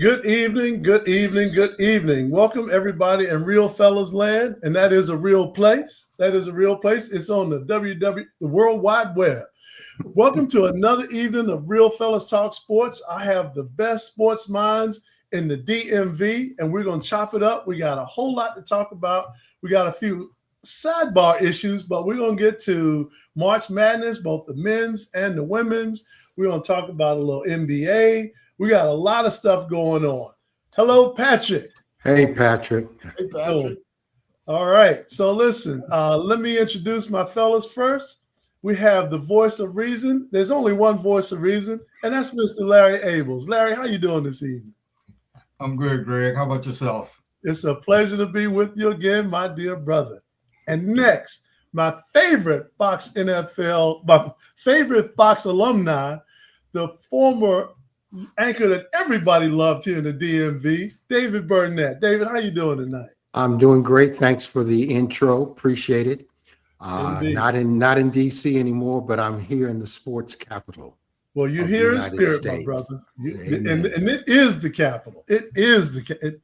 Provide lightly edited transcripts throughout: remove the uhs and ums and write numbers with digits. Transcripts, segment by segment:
Good evening, good evening, good evening. Welcome everybody in Real Fellas Land, and that is a real place. That is a real place. It's on the World Wide Web. Welcome to another evening of Real Fellas Talk Sports. I have the best sports minds in the DMV, and we're going to chop it up. We got a whole lot to talk about. We got a few sidebar issues, but we're going to get to March Madness, both the men's and the women's. We're going to talk about a little NBA. We got a lot of stuff going on. Hello, Patrick. Hey, Patrick. Hey, Patrick. All right. So listen, let me introduce my fellas first. We have the voice of reason. There's only one voice of reason, and that's Mr. Larry Ables. Larry, how you doing this evening? I'm good, Greg. How about yourself? It's a pleasure to be with you again, my dear brother. And next, my favorite Fox alumni, the former anchor that everybody loved here in the DMV, David Burnett. David, how you doing tonight? I'm doing great. Thanks for the intro. Appreciate it. Not in DC anymore, but I'm here in the sports capital. Well, you're here in spirit, my brother. And it is the capital. It is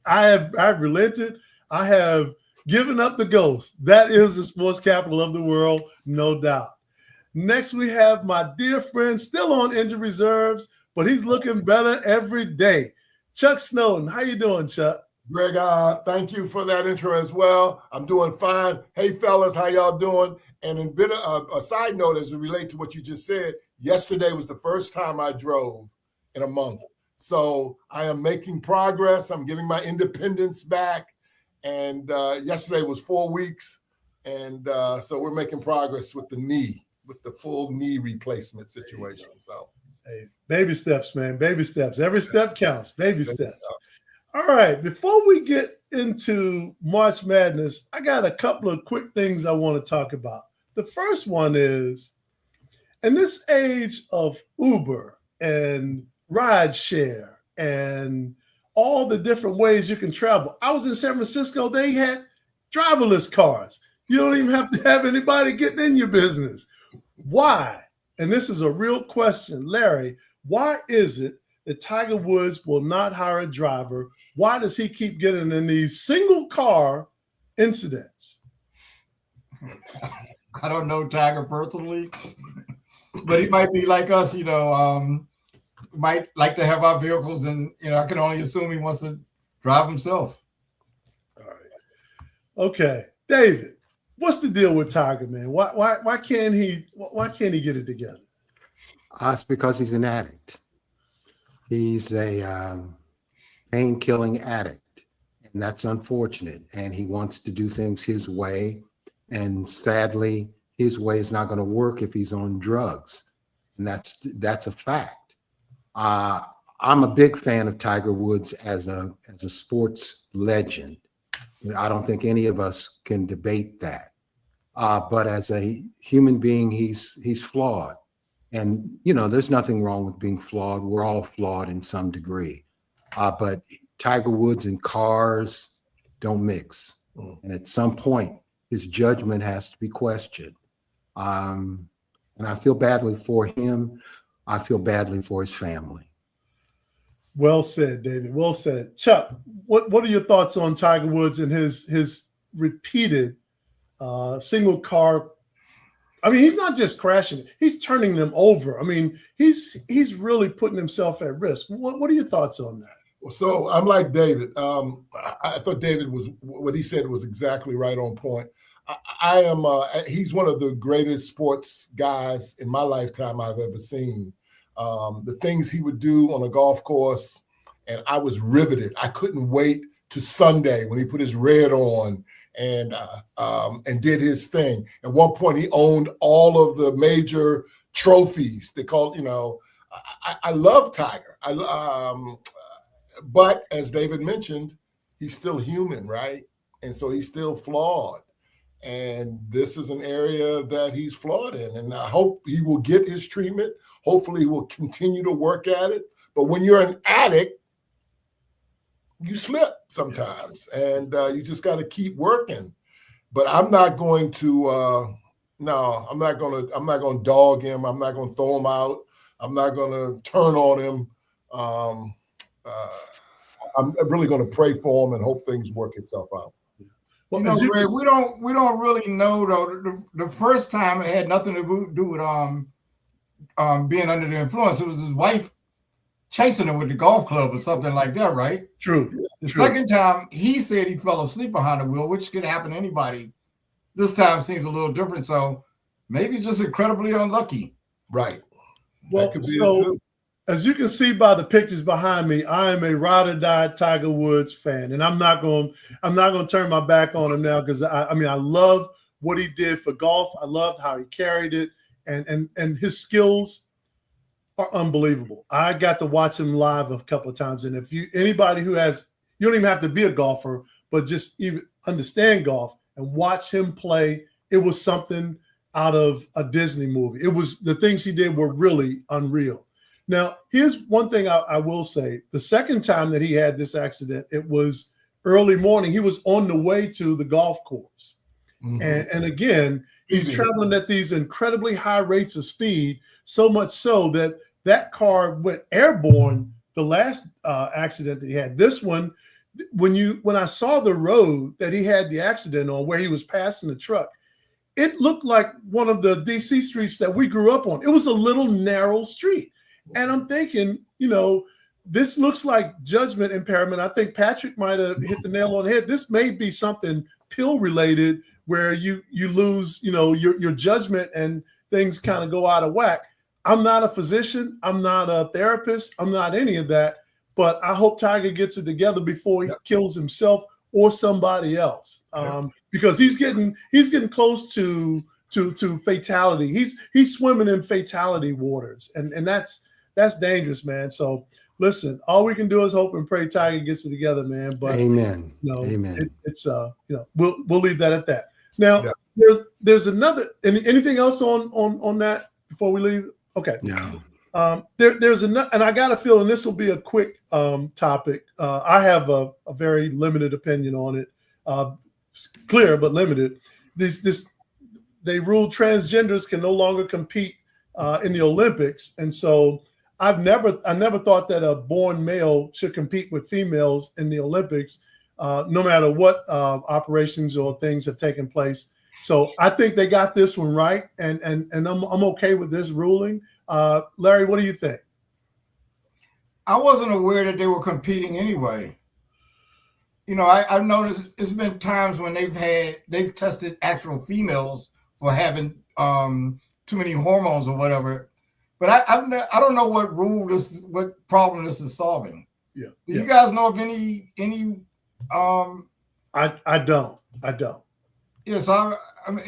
I've relented. I have given up the ghost. That is the sports capital of the world, no doubt. Next, we have my dear friend, still on injured reserves, but he's looking better every day. Chuck Snowden, how you doing, Chuck? Greg, thank you for that intro as well. I'm doing fine. Hey, fellas, how y'all doing? And in bit of a side note as it relates to what you just said, yesterday was the first time I drove in a month. So I am making progress. I'm getting my independence back. And yesterday was 4 weeks. And so we're making progress with the knee, with the full knee replacement situation. So. Hey, baby steps, man. Baby steps. Every step counts. Baby steps. All right. Before we get into March Madness, I got a couple of quick things I want to talk about. The first one is, in this age of Uber and rideshare and all the different ways you can travel. I was in San Francisco. They had driverless cars. You don't even have to have anybody getting in your business. Why? And this is a real question, Larry, why is it that Tiger Woods will not hire a driver? Why does he keep getting in these single car incidents? I don't know Tiger personally, but he might be like us, might like to have our vehicles, and, I can only assume he wants to drive himself. All right. Okay. David. What's the deal with Tiger, man? Why can't he get it together? It's because he's an addict. He's a pain-killing addict, and that's unfortunate. And he wants to do things his way, and sadly, his way is not going to work if he's on drugs, and that's a fact. I'm a big fan of Tiger Woods as a sports legend. I don't think any of us can debate that. But as a human being, he's flawed. And, there's nothing wrong with being flawed. We're all flawed in some degree. But Tiger Woods and cars don't mix. And at some point, his judgment has to be questioned. And I feel badly for him. I feel badly for his family. Well said, David. Well said. Chuck, what are your thoughts on Tiger Woods and his repeated single car? I mean, he's not just crashing; he's turning them over. I mean, he's really putting himself at risk. What are your thoughts on that? So I'm like David. I thought David was what he said was exactly right on point. I am. He's one of the greatest sports guys in my lifetime I've ever seen. The things he would do on a golf course, and I was riveted. I couldn't wait to Sunday when he put his red on and did his thing. At one point, he owned all of the major trophies. They called, I love Tiger. But as David mentioned, he's still human, right? And so he's still flawed. And this is an area that he's flawed in. And I hope he will get his treatment. Hopefully he will continue to work at it. But when you're an addict, you slip sometimes, and you just got to keep working. But I'm not going to, I'm not going to dog him. I'm not going to throw him out. I'm not going to turn on him. I'm really going to pray for him and hope things work itself out. Well, You know, as you Greg, can- we don't really know though. The first time it had nothing to do with being under the influence. It was his wife chasing him with the golf club or something like that, right? true. The True. second time he said he fell asleep behind the wheel, which could happen to anybody. This time seems a little different. So maybe just incredibly unlucky. Right. Well, That could be it, so too. as you can see by the pictures behind me, I am a ride or die Tiger Woods fan, and I'm not going to turn my back on him now because I mean I love what he did for golf. I loved how he carried it, and his skills are unbelievable. I got to watch him live a couple of times, and if anybody who has, you don't even have to be a golfer, but just even understand golf and watch him play, it was something out of a Disney movie. It was, the things he did were really unreal. Now, here's one thing I will say. The second time that he had this accident, it was early morning. He was on the way to the golf course. Mhm. And again, he's Easy. traveling at these incredibly high rates of speed, so much so that that car went airborne the last accident that he had. This one, when I saw the road that he had the accident on where he was passing the truck, it looked like one of the DC streets that we grew up on. It was a little narrow street. And I'm thinking, you know, this looks like judgment impairment. I think Patrick might have hit the nail on the head. This may be something pill related where you lose, you know, your judgment and things kind of go out of whack. I'm not a physician. I'm not a therapist. I'm not any of that. But I hope Tiger gets it together before he kills himself or somebody else, because he's getting close to fatality. He's swimming in fatality waters, and that's dangerous, man. So listen, all we can do is hope and pray Tiger gets it together, man. But Amen. you know, Amen. it's you know, we'll leave that at that. Now, Yeah. there's another anything else on that before we leave? Okay. No. There's another, and I got a feeling this will be a quick topic. I have a very limited opinion on it, clear but limited. They ruled transgenders can no longer compete in the Olympics, and so I never thought that a born male should compete with females in the Olympics, no matter what operations or things have taken place. So I think they got this one right, and I'm okay with this ruling. Larry, what do you think? I wasn't aware that they were competing anyway. You know, I've noticed it's been times when they've tested actual females for having too many hormones or whatever. But I don't know what problem this is solving. Yeah. Do you guys know of any? I don't. Yes, I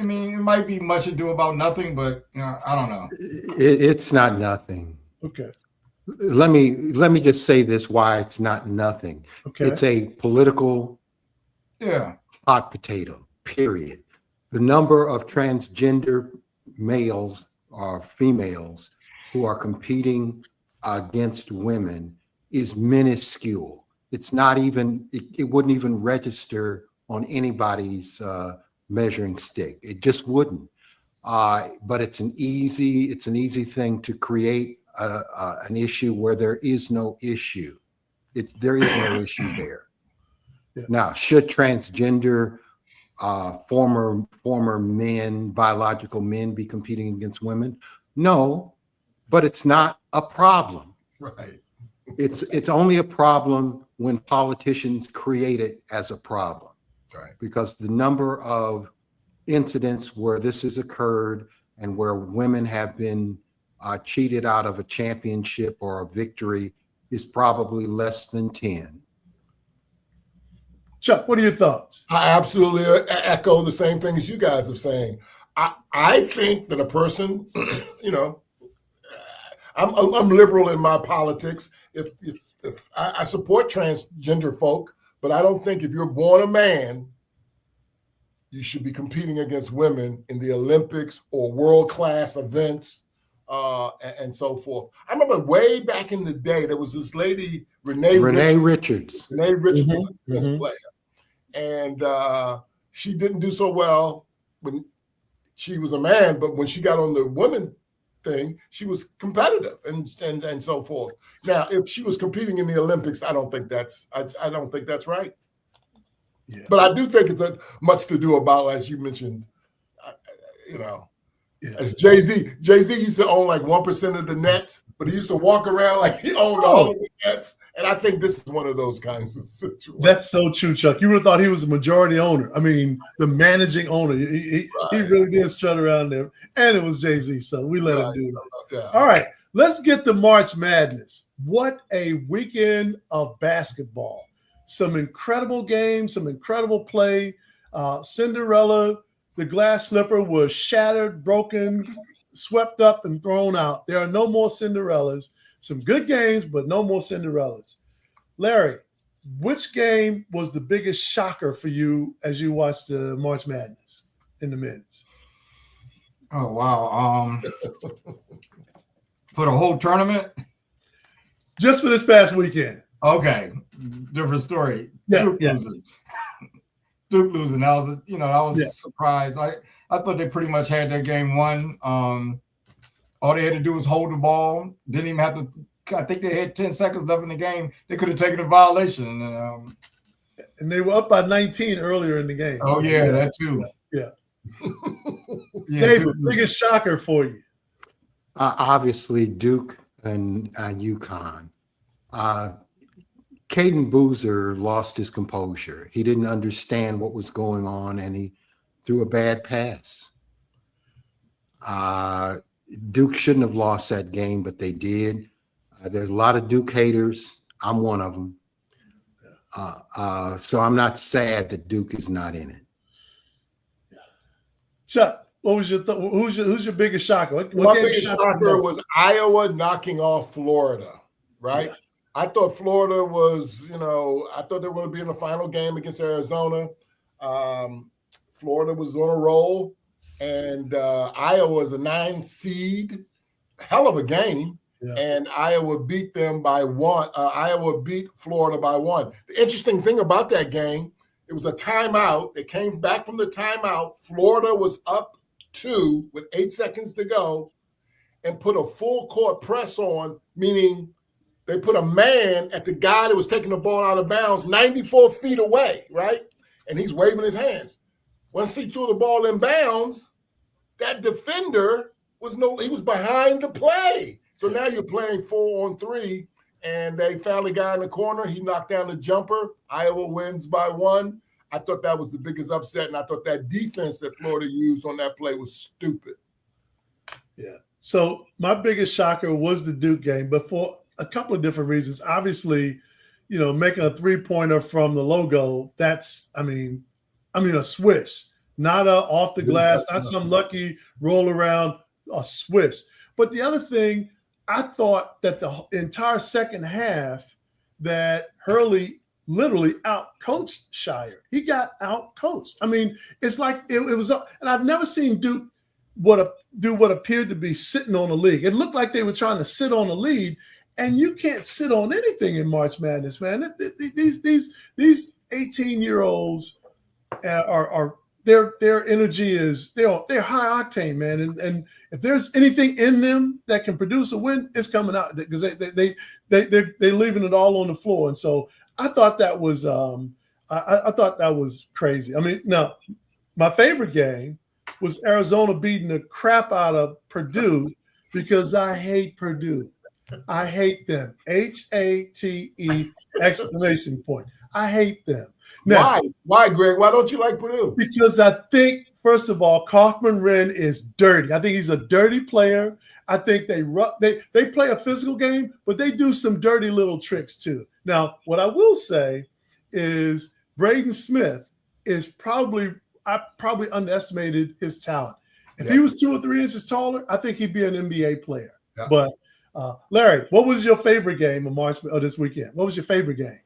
mean, it might be much ado about nothing, but you know, I don't know. It's not nothing. Okay. Let me just say this: why it's not nothing. Okay. It's a political Yeah. hot potato. Period. The number of transgender males or females who are competing against women is minuscule. It's not even. It wouldn't even register on anybody's measuring stick. It just wouldn't. But it's an easy thing to create an issue where there is no issue. There is no issue there. Yeah. Now, should transgender former men, biological men, be competing against women? No, but it's not a problem. Right. It's only a problem when politicians create it as a problem. Right. Because the number of incidents where this has occurred and where women have been cheated out of a championship or a victory is probably less than 10. Chuck, what are your thoughts? I absolutely echo the same thing as you guys are saying. I think that a person, you know, I'm liberal in my politics. If I support transgender folk, but I don't think if you're born a man, you should be competing against women in the Olympics or world-class events and so forth. I remember way back in the day, there was this lady, Renee Richards. Renee Richards was a tennis player. And she didn't do so well when she was a man, but when she got on the women thing. She was competitive and so forth. Now, if she was competing in the Olympics, I don't think that's right. Yeah. But I do think it's much to do about, as you mentioned, Yeah. as Jay-Z used to own like 1% of the Nets, but he used to walk around like he owned all of the Nets. And I think this is one of those kinds of situations. That's so true, Chuck. You would have thought he was a majority owner. I mean, the managing owner. He really did strut around there. And it was Jay-Z, so we let him do that. Yeah. All right, let's get to March Madness. What a weekend of basketball. Some incredible games, some incredible play. Cinderella, the glass slipper, was shattered, broken, swept up, and thrown out. There are no more Cinderellas. Some good games, but no more Cinderellas. Larry, which game was the biggest shocker for you as you watched the March Madness in the men's? Oh, wow. For the whole tournament? Just for this past weekend. Okay. Different story. Yeah, Duke yeah. losing. Duke losing. I was surprised. I thought they pretty much had their game won. All they had to do was hold the ball. Didn't even have to. I think they had 10 seconds left in the game. They could have taken a violation. And they were up by 19 earlier in the game. Oh, yeah, that too. Yeah. Yeah, David, biggest shocker for you? Obviously, Duke and UConn. Caden Boozer lost his composure. He didn't understand what was going on, and he threw a bad pass. Duke shouldn't have lost that game, but they did. There's a lot of Duke haters. I'm one of them. So I'm not sad that Duke is not in it. Chuck, what was your who's your biggest shocker? My biggest shocker was Iowa knocking off Florida, right? Yeah. I thought Florida was, I thought they were going to be in the final game against Arizona. Florida was on a roll, and Iowa was a 9 seed. Hell of a game. Yeah. And Iowa beat them by 1. Iowa beat Florida by 1. The interesting thing about that game, it was a timeout. They came back from the timeout. Florida was up 2 with 8 seconds to go and put a full court press on, meaning they put a man at the guy that was taking the ball out of bounds 94 feet away, right? And he's waving his hands. Once he threw the ball in bounds, that defender he was behind the play. So now you're playing 4-on-3, and they found a guy in the corner. He knocked down the jumper. Iowa wins by 1. I thought that was the biggest upset, and I thought that defense that Florida used on that play was stupid. Yeah. So my biggest shocker was the Duke game, but for a couple of different reasons. Obviously, making a 3-pointer from the logo, that's, a swish, not a off the glass, not some lucky roll around, a swish. But the other thing, I thought that the entire second half that Hurley literally out-coached Shire. He got out-coached. It's like it was, and I've never seen Duke do what appeared to be sitting on a lead. It looked like they were trying to sit on a lead, and you can't sit on anything in March Madness, man. These 18-year-olds are their energy is they're high octane, man, and if there's anything in them that can produce a win, it's coming out because they're leaving it all on the floor. And so I thought that was I thought that was crazy. Now my favorite game was Arizona beating the crap out of Purdue because I hate Purdue. I hate them. HATE exclamation point. I hate them. Now, why, Greg? Why don't you like Purdue? Because I think, first of all, Kaufman-Renn is dirty. I think he's a dirty player. I think they play a physical game, but they do some dirty little tricks too. Now, what I will say is Braden Smith is I probably underestimated his talent. If he was 2 or 3 inches taller, I think he'd be an NBA player. Yeah. But Larry, what was your favorite game of this weekend? What was your favorite game?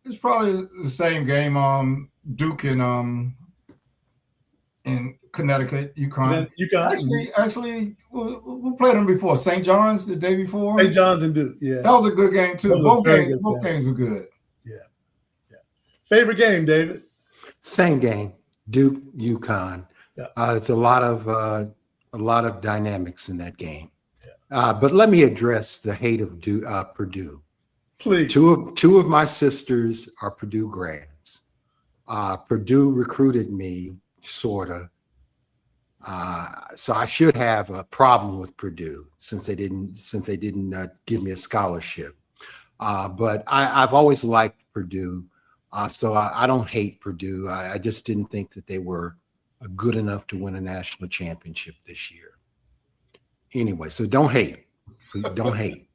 It's probably the same game. Duke in Connecticut, UConn. Actually, we played them before. St. John's the day before. St. John's and Duke. Yeah, that was a good game too. Both games were good. Yeah. Favorite game, David? Same game. Duke, UConn. Yeah. It's a lot of a lot of dynamics in that game. But let me address the hate of Purdue. Please. Two of my sisters are Purdue grads. Purdue recruited me, sorta. So I should have a problem with Purdue since they didn't give me a scholarship. But I've always liked Purdue, so I don't hate Purdue. I just didn't think that they were good enough to win a national championship this year. Anyway, so don't hate. Please don't hate.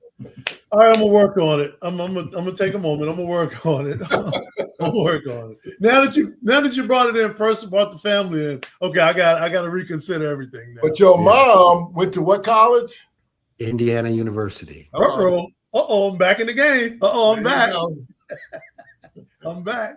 All right, I'm gonna work on it. I'm gonna take a moment. I'm gonna work on it. I'm gonna work on it. Now that you brought it in person, brought the family in. Okay, I got to reconsider everything now. But your mom went to what college? Indiana University. I'm back in the game. I'm back. I'm back.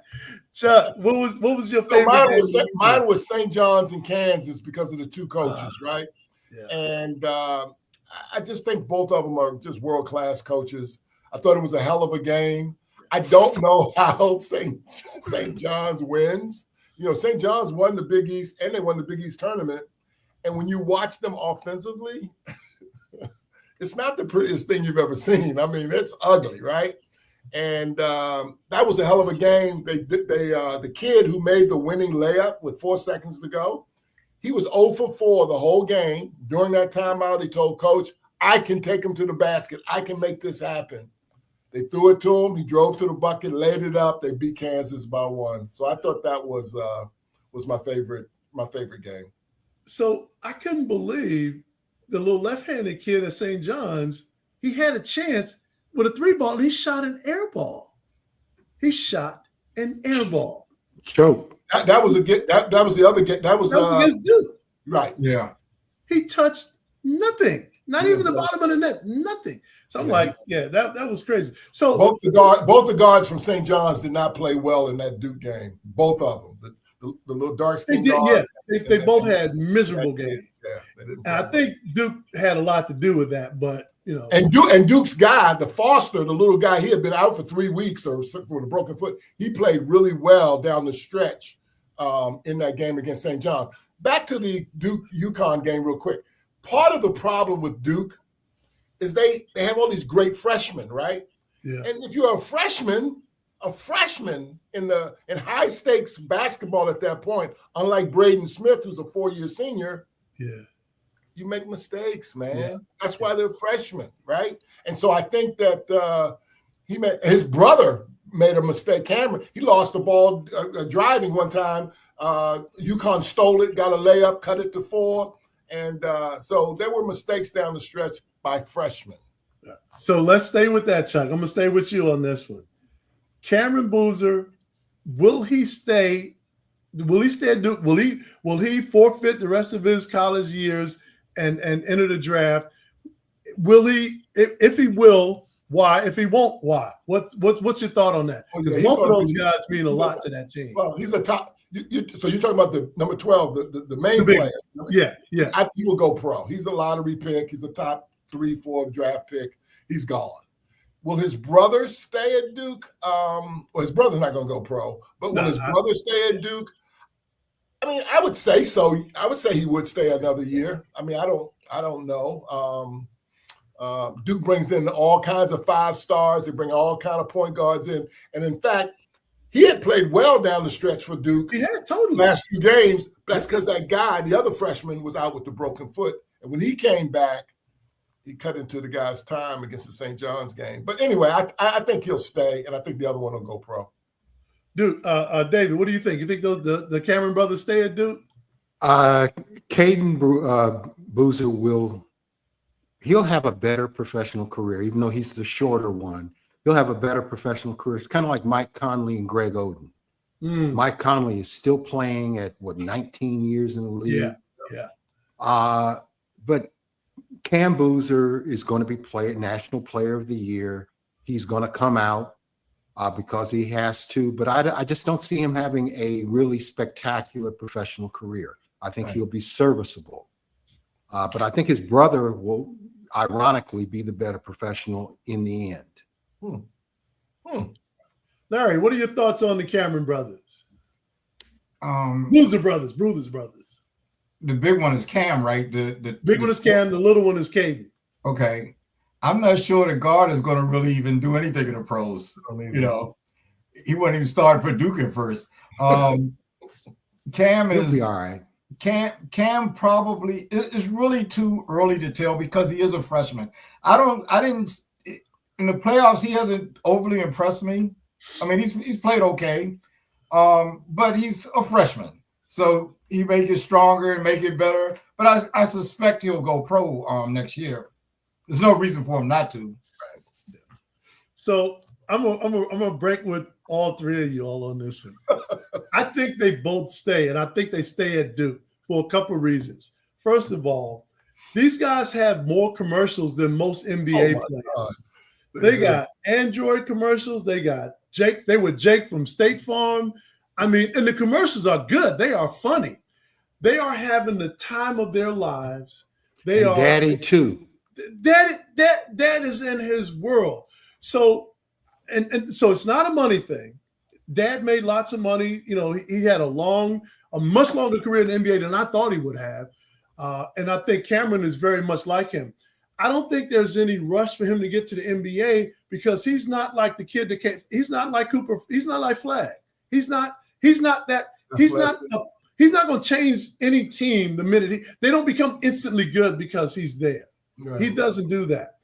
Chuck, what was your favorite? So mine was St. John's in Kansas because of the two coaches, right? Yeah. And I just think both of them are just world-class coaches. I thought it was a hell of a game. I don't know how St. John's wins. You know, St. John's won the Big East and they won the Big East tournament. And when you watch them offensively, it's not the prettiest thing you've ever seen. I mean, it's ugly, right? And that was a hell of a game. The kid who made the winning layup with 4 seconds to go, he was 0 for 4 the whole game. During that timeout, he told coach, I can take him to the basket. I can make this happen. They threw it to him. He drove to the bucket, laid it up. They beat Kansas by 1. So I thought that was my favorite game. So I couldn't believe the little left-handed kid at St. John's. He had a chance with a 3-ball, and he shot an air ball. He shot an air ball. Choke. That was the other game. That was against Duke. Right. Yeah. He touched nothing. Not even the bottom of the net. Nothing. So I'm like, that was crazy. So both the guards from St. John's did not play well in that Duke game. Both of them. The little dark skin guard. Yeah. They both had miserable games. Yeah, they didn't. And I think Duke had a lot to do with that, but you know. And Duke's guy, the Foster, the little guy, he had been out for 3 weeks or for a broken foot. He played really well down the stretch in that game against St. John's. Back to the Duke-UConn game real quick. Part of the problem with Duke is they have all these great freshmen, right? Yeah. And if you're a freshman in high stakes basketball at that point, unlike Braden Smith, who's a 4-year senior, you make mistakes, man. Yeah. That's why they're freshmen, right? And so I think that his brother made a mistake. Cameron, he lost the ball driving one time. UConn stole it, got a layup, cut it to 4. And so there were mistakes down the stretch by freshmen. So let's stay with that, Chuck. I'm going to stay with you on this one. Cameron Boozer, will he stay at Duke? Will he forfeit the rest of his college years and enter the draft? Will he? If he will, why? If he won't, why? What's your thought on that? Because both of those guys mean a lot to that team. Well, he's a top. So you're talking about the number 12, the main player. Yeah. He will go pro. He's a lottery pick. He's a top 3-4 draft pick. He's gone. Will his brother stay at Duke? Well, his brother's not going to go pro. But will his brother stay at Duke? I mean, I would say so. I would say he would stay another year. I mean, I don't know. Duke brings in all kinds of 5 stars. They bring all kinds of point guards in. And in fact, he had played well down the stretch for Duke. Yeah, totally. Last few games. That's because that guy, the other freshman, was out with the broken foot. And when he came back, he cut into the guy's time against the St. John's game. But anyway, I think he'll stay, and I think the other one will go pro. Dude, David, what do you think? You think the Cameron brothers stay at Duke? Caden Boozer he'll have a better professional career, even though he's the shorter one. He'll have a better professional career. It's kind of like Mike Conley and Greg Oden. Mike Conley is still playing at 19 years in the league. Yeah. But Cam Boozer is going to be National Player of the Year. He's going to come out because he has to. But I just don't see him having a really spectacular professional career. I think he'll be serviceable. But I think his brother will, ironically, be the better professional in the end. Larry, what are your thoughts on the Cameron brothers? Boozer brothers. the big one is Cam, right? The Big one is Cam. The little one is Caden. Okay. I'm not sure the guard is going to really even do anything in the pros. I mean, You know, he wasn't even starting for Duke at first. Cam He'll be is all right. Cam probably it's really too early to tell because he is a freshman. I didn't in the playoffs he hasn't overly impressed me. I mean he's played okay. But he's a freshman. So he may get stronger and make it better. But I suspect he'll go pro next year. There's no reason for him not to. So I'm gonna break with all three of you all on this one. I think they both stay, and I think they stay at Duke for a couple of reasons. First of all, these guys have more commercials than most NBA players. God. They got Android commercials. They got Jake. They were Jake from State Farm. I mean, and the commercials are good. They are funny. They are having the time of their lives. They And are Daddy too. Dad is in his world. So and so it's not a money thing. Dad made lots of money. You know, he had a much longer career in the NBA than I thought he would have. And I think Cameron is very much like him. I don't think there's any rush for him to get to the NBA because he's not like the kid that came. He's not like Cooper. He's not like Flag. He's not that. He's not going to change any team the minute they don't become instantly good because he's there. Right. He doesn't do that.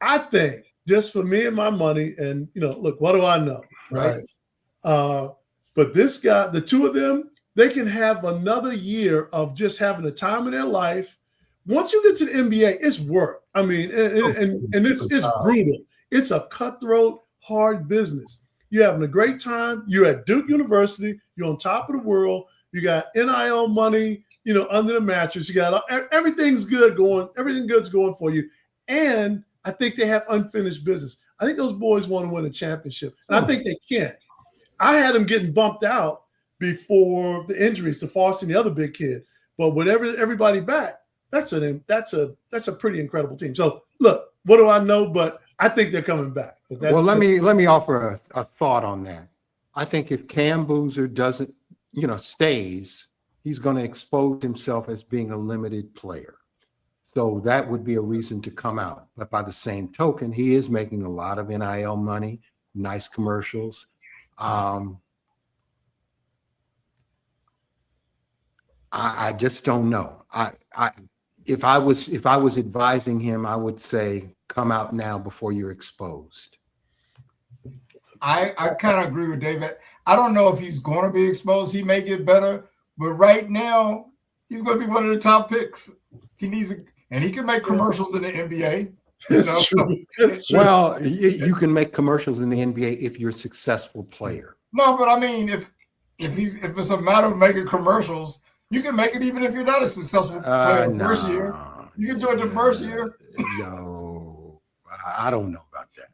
I think just for me and my money, and look, what do I know, right? But this guy, the two of them, they can have another year of just having the time of their life. Once you get to the NBA, it's work. I mean, and it's brutal. It's a cutthroat, hard business. You're having a great time. You're at Duke University. You're on top of the world. You got NIL money, under the mattress. You got everything's good going. Everything good's going for you. And I think they have unfinished business. I think those boys want to win a championship, and I think they can. I had them getting bumped out before the injuries to Foster and the other big kid. But with everybody back, that's a pretty incredible team. So look, what do I know? But I think they're coming back. But Let me offer a thought on that. I think if Cam Boozer doesn't, stays, he's going to expose himself as being a limited player. So that would be a reason to come out. But by the same token, he is making a lot of NIL money, nice commercials. I just don't know. If I was advising him, I would say come out now before you're exposed. I kind of agree with David. I don't know if he's going to be exposed. He may get better, but right now he's going to be one of the top picks. He needs and he can make commercials in the NBA. That's true. That's true. Well, you can make commercials in the NBA if you're a successful player. No, but I mean, if it's a matter of making commercials, you can make it even if you're not a successful player the first year. You can do it the first year. No, I don't know about that.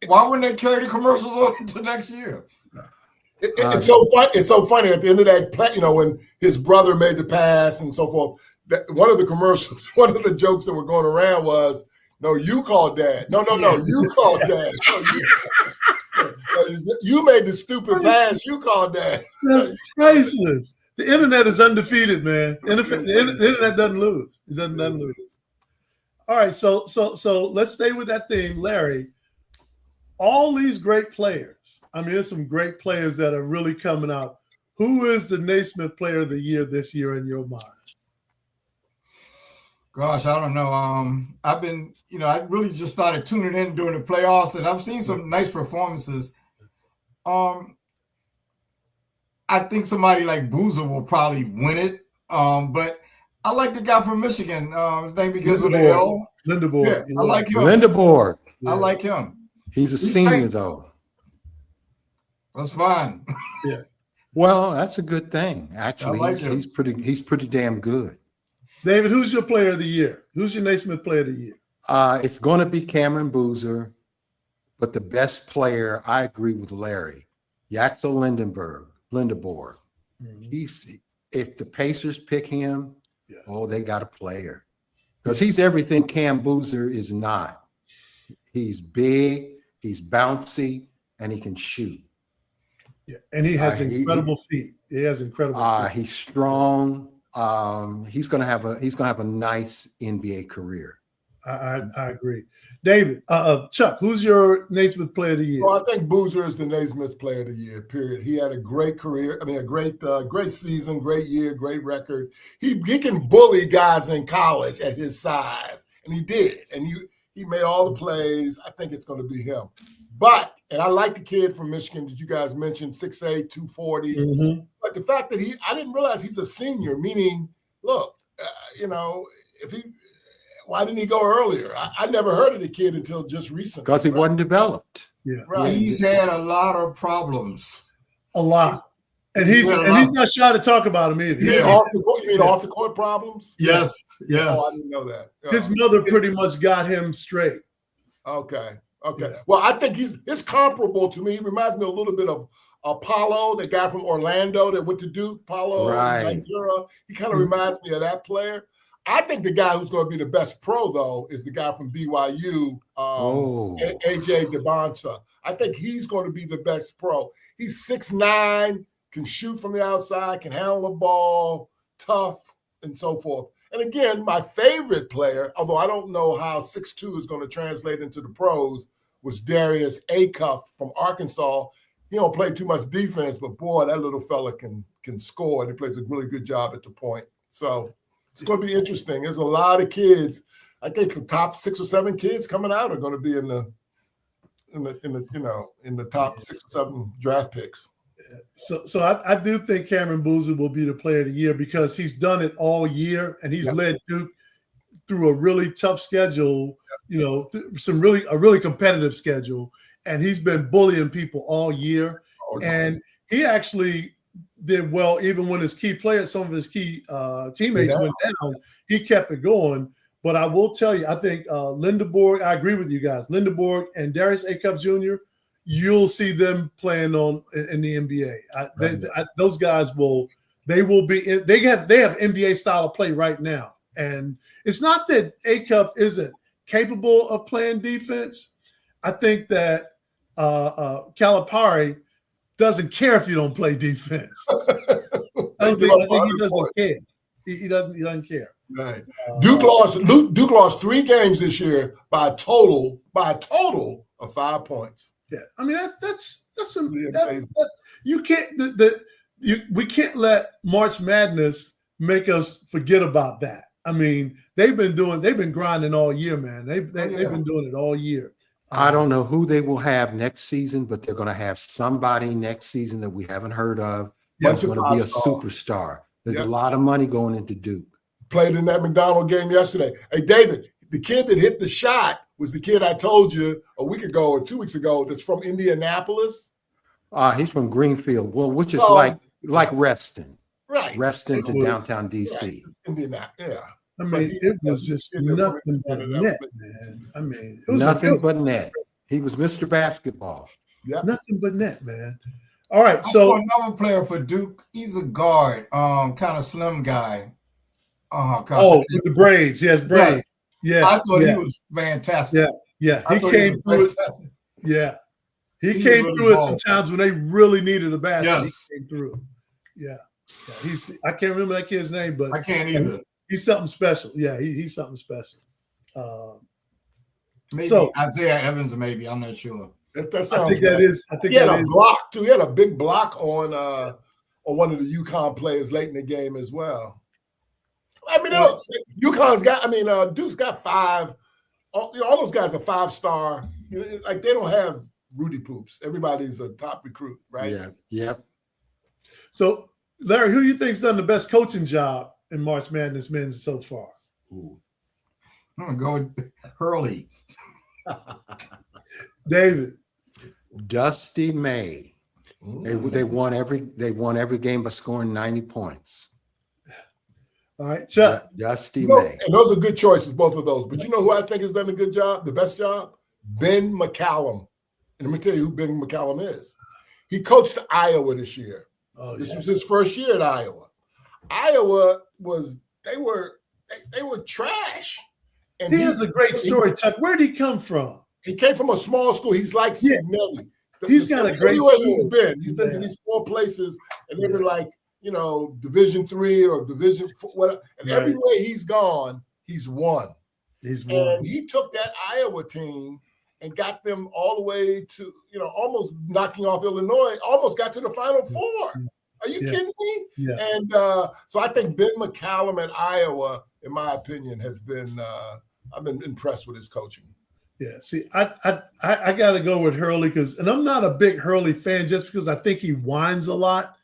Why wouldn't they carry the commercials on to next year? It's so fun. It's so funny at the end of that play, when his brother made the pass and so forth. That one of the commercials, one of the jokes that were going around was, "No, you called Dad. No, you called Dad. No, you made the stupid pass. You called Dad." That's priceless. The internet is undefeated, man. The internet doesn't lose. It doesn't lose. All right, so let's stay with that theme, Larry. All these great players. I mean, there's some great players that are really coming out. Who is the Naismith Player of the Year this year in your mind? Gosh, I don't know. I've been, I really just started tuning in during the playoffs, and I've seen some nice performances. I think somebody like Boozer will probably win it. But I like the guy from Michigan. His name begins with an L. Lindeborg. Yeah, I like him. Lindeborg. Yeah. I like him. He's a senior, though. That's fine. Yeah. Well, that's a good thing. Actually, like him. he's pretty damn good. David, who's your Player of the Year? Who's your Naismith Player of the Year? It's going to be Cameron Boozer, but the best player, I agree with Larry, Yaxel Lindeborg. Mm-hmm. If the Pacers pick him, they got a player. Because he's everything Cam Boozer is not. He's big, he's bouncy, and he can shoot. Yeah, and he has incredible feet. He has incredible feet. He's strong. he's going to have a nice NBA career. I agree. David, Chuck, who's your Naismith Player of the Year? Well, I think Boozer is the Naismith Player of the Year, period. He had a great career. I mean, a great season, great year, great record. He can bully guys in college at his size, and he did. And he made all the plays. I think it's going to be him. But, and I like the kid from Michigan that you guys mentioned, 6'8", 240. Mm-hmm. But the fact that I didn't realize he's a senior, meaning, look, why didn't he go earlier? I never heard of the kid until just recently. Because he wasn't developed. Yeah, Right. He's had a lot of problems. a lot, and he's not shy to talk about him either. Yeah. You mean off the court problems? Yes. Oh, I didn't know that. His mother pretty much got him straight. Okay. Yeah. Well, I think it's comparable to me. He reminds me a little bit of Apollo, the guy from Orlando that went to Duke, Paulo Right. Ventura. He kind of reminds me of that player. I think the guy who's going to be the best pro, though, is the guy from BYU, AJ DeBonsa. I think he's going to be the best pro. He's 6'9", can shoot from the outside, can handle the ball, tough, and so forth. And again, my favorite player, although I don't know how 6'2" is going to translate into the pros, was Darius Acuff from Arkansas. He don't play too much defense, but boy, that little fella can score. And he plays a really good job at the point. So it's going to be interesting. There's a lot of kids. I think the top 6 or 7 kids coming out are going to be in the top 6 or 7 draft picks. So I do think Cameron Boozer will be the Player of the Year because he's done it all year and he's led Duke through a really tough schedule. A really competitive schedule, and he's been bullying people all year. And he actually did well even when his key players, some of his key teammates went down. He kept it going. But I will tell you, I think Lindeborg, I agree with you guys, Lindeborg and Darius Acuff Jr., you'll see them playing in the NBA. Those guys they have NBA style of play right now. And it's not that Acuff isn't capable of playing defense. I think that Calipari doesn't care if you don't play defense. I think he doesn't care. He doesn't care. Right. Duke lost 3 games this year by a total of 5 points. Yeah, I mean that's some you can't we can't let March Madness make us forget about that. I mean they've been grinding all year, man. They've been doing it all year. I don't know who they will have next season, but they're going to have somebody next season that we haven't heard of. That's going to be a superstar. There's a lot of money going into Duke. Played in that McDonald game yesterday. Hey, David, the kid that hit the shot was the kid I told you a week ago or 2 weeks ago that's from Indianapolis. He's from Greenfield, which is like Reston. Right. Reston to downtown D.C. Indianapolis, yeah. I mean, it was just nothing but net, man. I mean, it was nothing but net. He was Mr. Basketball. Yeah, nothing but net, man. All right, so another player for Duke. He's a guard, kind of slim guy. With the braids, yes, braids. Yeah, I thought he was fantastic. Yeah. He came through it. Yeah, he came through it sometimes when they really needed a basket. Yes. He came through. Yeah. I can't remember that kid's name, but I can't either. He's something special. Yeah, he's something special. Maybe Isaiah Evans, maybe I'm not sure. That sounds I think that is. I think he had that a is. block too. He had a big block on one of the UConn players late in the game as well. I mean, UConn's got. I mean, Duke's got 5. All those guys are 5-star. Like they don't have Rudy Poops. Everybody's a top recruit, right? Yeah. Yep. So, Larry, who do you think's done the best coaching job in March Madness men's so far? I'm gonna go with Hurley. David. Dusty May. They won every game by scoring 90 points. All right, Chuck. Dusty May. And those are good choices, both of those. But you know who I think has done a good job, the best job? Ben McCallum. And let me tell you who Ben McCallum is. He coached Iowa this year. This was his first year at Iowa. Iowa they were trash. And he has a great story, Chuck. Where did he come from? He came from a small school. He's like Signelli. He's got a great story. He's been to these 4 places, and they were like, Division III or Division IV, whatever. And Right. everywhere he's gone, he's won. He's And won. he took that Iowa team and got them all the way to, almost knocking off Illinois, almost got to the Final Four. Are you kidding me? Yeah. And so I think Ben McCallum at Iowa, in my opinion, has been I've been impressed with his coaching. Yeah. See, I got to go with Hurley and I'm not a big Hurley fan just because I think he whines a lot,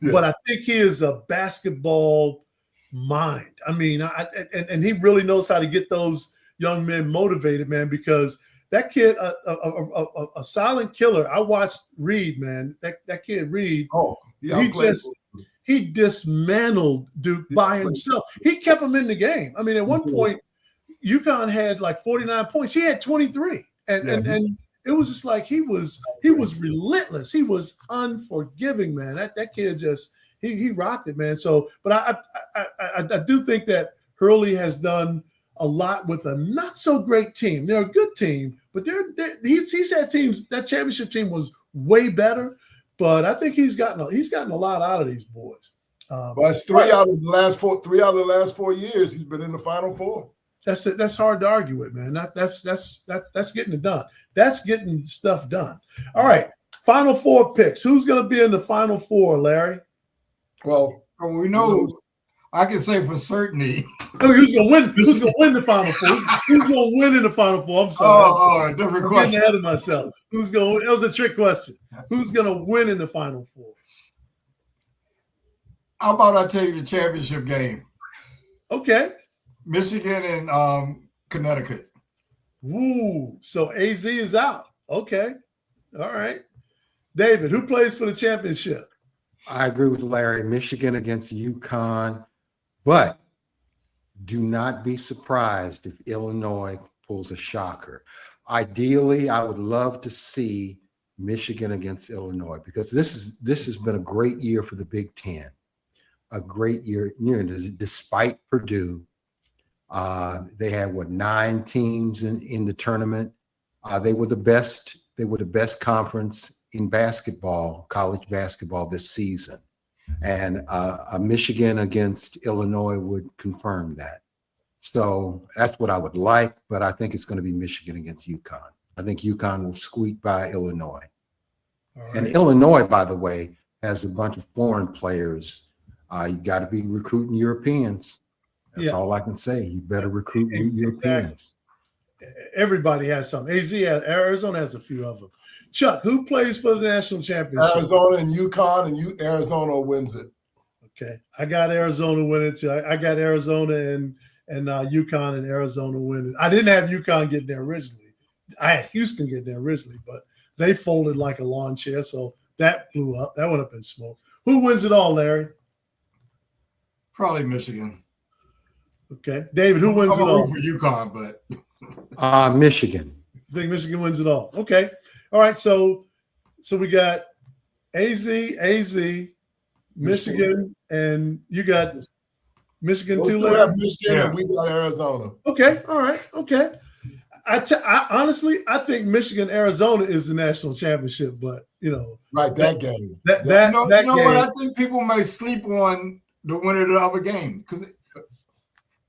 but I think he is a basketball mind. I mean, and he really knows how to get those young men motivated, man, because that kid, a silent killer. I watched Reed, man. That kid Reed. Oh, yeah. He dismantled Duke by himself. He kept him in the game. I mean, at one point, UConn had like 49 points. He had 23, and it was just like he was relentless. He was unforgiving, man. That kid just he rocked it, man. So, but I do think that Hurley has done a lot with a not so great team. They're a good team, but he's had teams. That championship team was way better. But I think he's gotten a lot out of these boys. Well, it's three out of the last 4 years he's been in the Final Four. That's it. That's hard to argue with, man. That's getting it done. That's getting stuff done. All right, Final Four picks. Who's going to be in the Final Four, Larry? Well, we know. I can say for certainty. Who's going to win? Who's going to win the Final Four? Who's going to win in the Final Four? I'm sorry. Different I'm question. getting ahead of myself. Who's going? That was a trick question. Who's going to win in the Final Four? How about I tell you the championship game? Okay. Michigan and Connecticut. Woo. So AZ is out. Okay. All right. David, who plays for the championship? I agree with Larry. Michigan against UConn, but do not be surprised if Illinois pulls a shocker. Ideally, I would love to see Michigan against Illinois because this has been a great year for the Big Ten, a great year. Despite Purdue, they had 9 teams in the tournament. They were the best. They were the best conference in basketball, college basketball this season, and a Michigan against Illinois would confirm that. So that's what I would like, but I think it's going to be Michigan against UConn. I think UConn will squeak by Illinois. Right. And Illinois, by the way, has a bunch of foreign players. You got to be recruiting Europeans. That's all I can say. You better recruit Europeans. Everybody has some. Arizona has a few of them. Chuck, who plays for the national championship? Arizona and UConn, and Arizona wins it. Okay, I got Arizona winning too. I got Arizona and UConn and Arizona winning. I didn't have UConn getting there originally. I had Houston getting there originally, but they folded like a lawn chair, so that blew up. That went up in smoke. Who wins it all, Larry? Probably Michigan. Okay, David, who wins it all? For UConn, but Michigan. I think Michigan wins it all. Okay, all right. So we got AZ, Michigan, and you got Michigan too. Michigan, and we got Arizona. Okay, all right, okay. I honestly, I think Michigan Arizona is the national championship, but right, that game. That game. What I think people may sleep on the winner of the other game because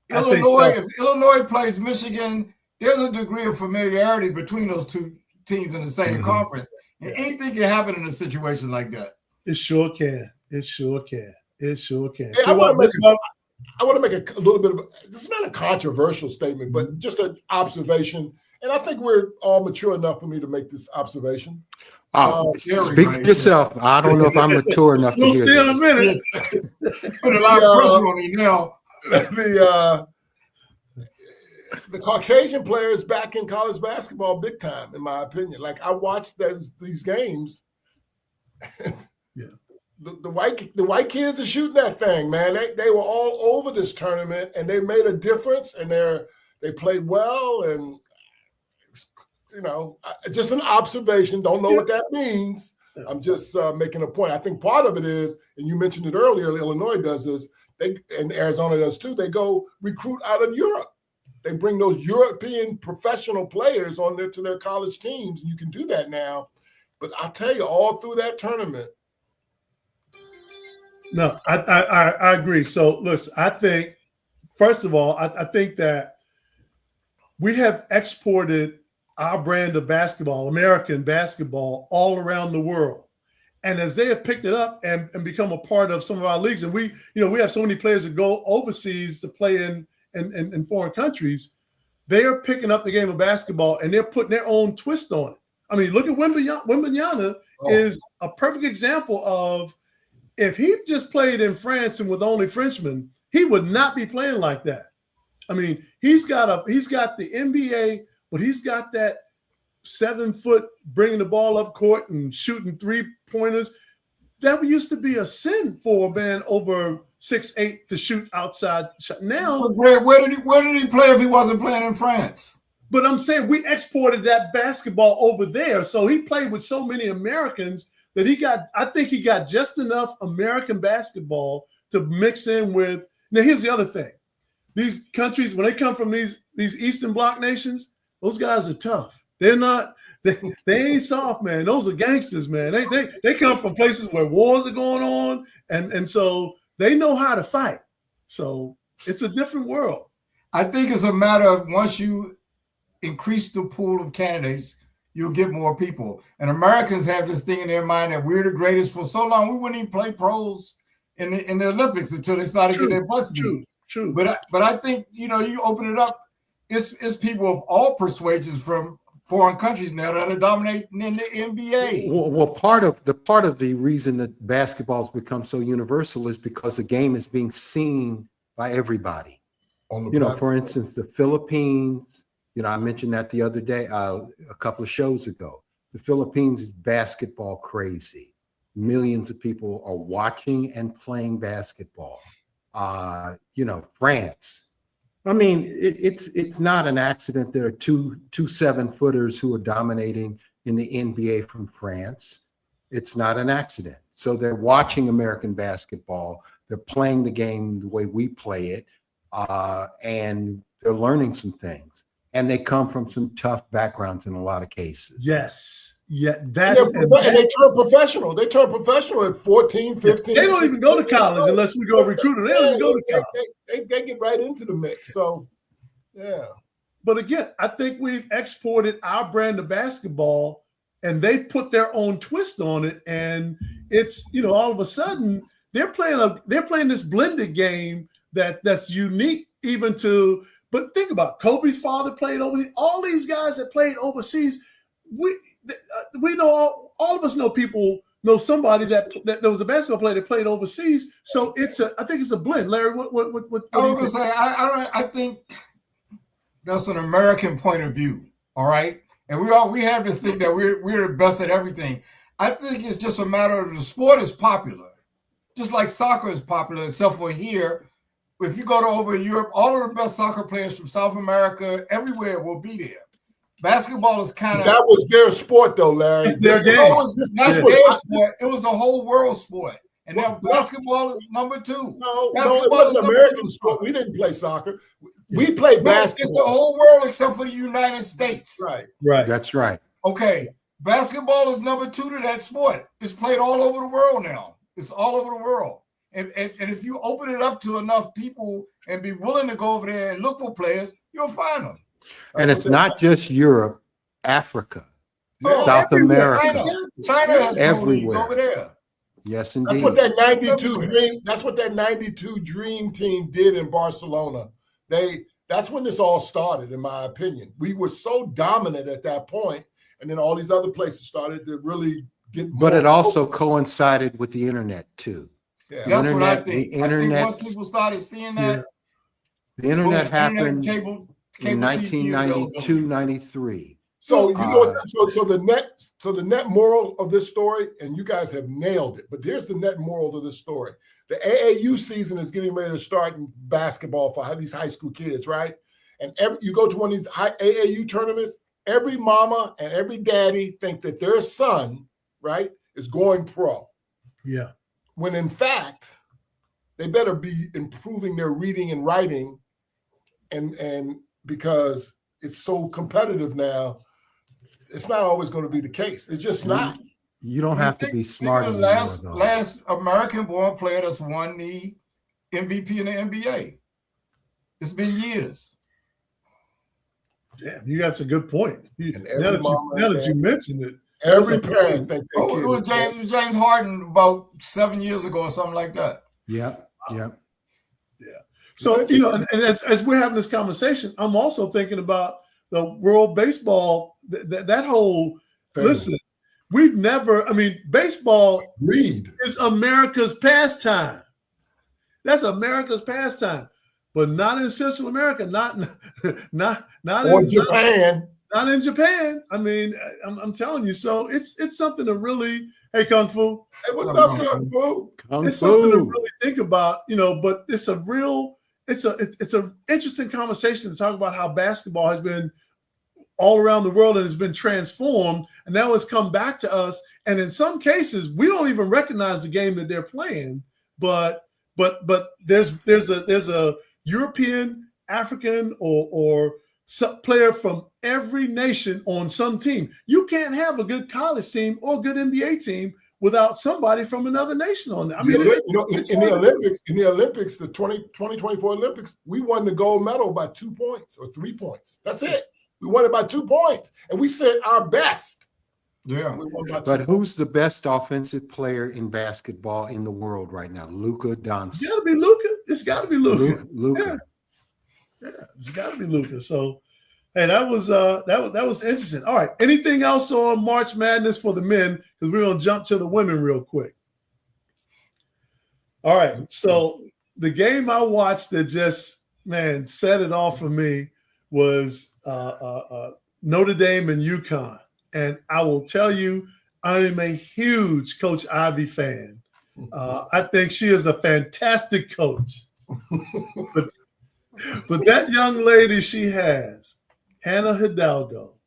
Illinois, if Illinois plays Michigan, there's a degree of familiarity between those two teams in the same conference, and anything can happen in a situation like that. It sure can. It sure can. It sure can. Hey, I want to make a little bit of this is not a controversial statement, but just an observation. And I think we're all mature enough for me to make this observation. Speak for yourself. I don't know if I'm mature enough to hear this. In a minute. Put a lot of pressure on you now. The Caucasian players back in college basketball big time, in my opinion. Like I watched these games. The white kids are shooting that thing, man. They were all over this tournament, and they made a difference, and they played well, and just an observation. Don't know what that means. I'm just making a point. I think part of it is, and you mentioned it earlier, Illinois does this, and Arizona does too. They go recruit out of Europe. They bring those European professional players to their college teams, and you can do that now. But I'll tell you, all through that tournament, No, I agree. So listen, I think first of all, I think that we have exported our brand of basketball, American basketball, all around the world. And as they have picked it up and become a part of some of our leagues, and we have so many players that go overseas to play in foreign countries, they are picking up the game of basketball and they're putting their own twist on it. I mean, look at Wembanyama is a perfect example of if he just played in France and with only Frenchmen, he would not be playing like that. I mean, he's got the NBA, but he's got that 7 foot bringing the ball up court and shooting 3-pointers. That used to be a sin for a man over 6'8" to shoot outside shot. Now, Greg, where did he play if he wasn't playing in France? but I'm saying we exported that basketball over there. So he played with so many Americans that I think he got just enough American basketball to mix in with. Now, here's the other thing. These countries, when they come from these Eastern Bloc nations, those guys are tough. They're not, they ain't soft, man. Those are gangsters, man. They come from places where wars are going on, and so they know how to fight. So it's a different world. I think it's a matter of once you increase the pool of candidates, you'll get more people. And Americans have this thing in their mind that we're the greatest. For so long, we wouldn't even play pros in the Olympics until they started getting their butts beat. True. But I think, you open it up, it's people of all persuasions from foreign countries now that are dominating in the NBA. Well, part of the reason that basketball has become so universal is because the game is being seen by everybody. For instance, the Philippines, I mentioned that the other day, a couple of shows ago. The Philippines is basketball crazy. Millions of people are watching and playing basketball. France. I mean, it's not an accident there are two 7-footers who are dominating in the NBA from France. It's not an accident. So they're watching American basketball. They're playing the game the way we play it, and they're learning some things. And they come from some tough backgrounds in a lot of cases. Yes. Yeah, and they turn professional. They turn professional at 14, 15. They don't even go to college unless we go recruit them. They don't even go to college. They get right into the mix. So, yeah. But again, I think we've exported our brand of basketball and they've put their own twist on it. And it's, all of a sudden they're playing this blended game that's unique even to, but think about it. Kobe's father played overseas. All these guys that played overseas, we know all of us know somebody that there was a basketball player that played overseas. So I think it's a blend. Larry, what I was gonna say, I think that's an American point of view. All right. And we have this thing that we're the best at everything. I think it's just a matter of the sport is popular. Just like soccer is popular, except for here. If you go to over in Europe, all of the best soccer players from South America, everywhere will be there. Basketball is kind of that was their sport, though, Larry. It's their game. Their sport. It was a whole world sport, and now basketball is number 2. No, it wasn't American sport. We didn't play soccer. We played basketball. It's the whole world except for the United States. Right. That's right. Okay, basketball is number 2 to that sport. It's played all over the world now. It's all over the world. And if you open it up to enough people and be willing to go over there and look for players, you'll find them. And it's not just Europe, Africa, Oh, South everywhere. America, China has everywhere. over there. Yes, That's indeed. what that 92 dream. That's what that 92 dream team did in Barcelona. That's when this all started, in my opinion. We were so dominant at that point, and then all these other places started to really get more. But it also coincided with the internet too. Yeah. That's what I internet- think. the internet- I think once people started seeing that, The internet happened cable in TV 1992, 93. So you know, so the net moral of this story, and you guys have nailed it. But here's the net moral of this story: the AAU season is getting ready to start in basketball for these high school kids, right? And you go to one of these AAU tournaments, every mama and every daddy think that their son, right, is going pro. Yeah. When in fact, they better be improving their reading and writing, and because it's so competitive now, it's not always going to be the case. It's just not. You don't have to be smart Think of anymore, the though. last American-born player that's won the MVP in the NBA. It's been years. Damn, you got a good point. And Now that you mentioned it, every that's a- parent think they Oh, it was James Harden about 7 years ago or something like that. Yep. So, and as we're having this conversation, I'm also thinking about the World Baseball, that whole, listen, we've never, baseball read is America's pastime. That's America's pastime, but not in Central America, not or in Japan. Not in Japan. I'm telling you. So it's something to really, hey, Kung Fu. Hey, what's up, Kung Fu? It's something to really think about, but it's a interesting conversation to talk about how basketball has been all around the world and has been transformed, and now it's come back to us. And in some cases, we don't even recognize the game that they're playing. But there's a European, African, or player from every nation on some team. You can't have a good college team or a good NBA team without somebody from another nation on there. In the Olympics, the 2024 Olympics, we won the gold medal by 2 points or 3 points. That's it. We won it by 2 points, and we said our best. Yeah. But who's the best offensive player in basketball in the world right now? Luka Doncic. It's got to be Luka. It's got to be Luka. Luka. Yeah, it's got to be Luka. So, hey, that was interesting. All right, anything else on March Madness for the men? Because we're gonna jump to the women real quick. All right, so the game I watched that just set it off for me was Notre Dame and UConn, and I will tell you, I am a huge Coach Ivy fan. I think she is a fantastic coach. But that young lady she has, Hannah Hidalgo,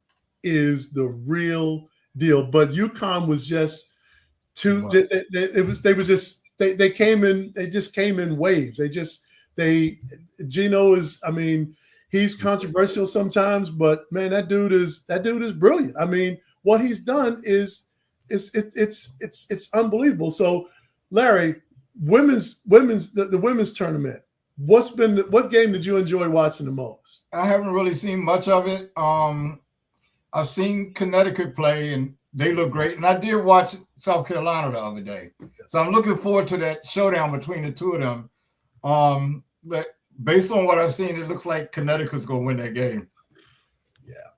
is the real deal. But UConn was just too. They came in. They just came in waves. Gino is. He's controversial sometimes, but man, that dude is brilliant. What he's done is it's unbelievable. So, Larry, the women's tournament. What game did you enjoy watching the most? I haven't really seen much of it. I've seen Connecticut play, and they look great. And I did watch South Carolina the other day, so I'm looking forward to that showdown between the two of them. But based on what I've seen, it looks like Connecticut's going to win that game. Yeah.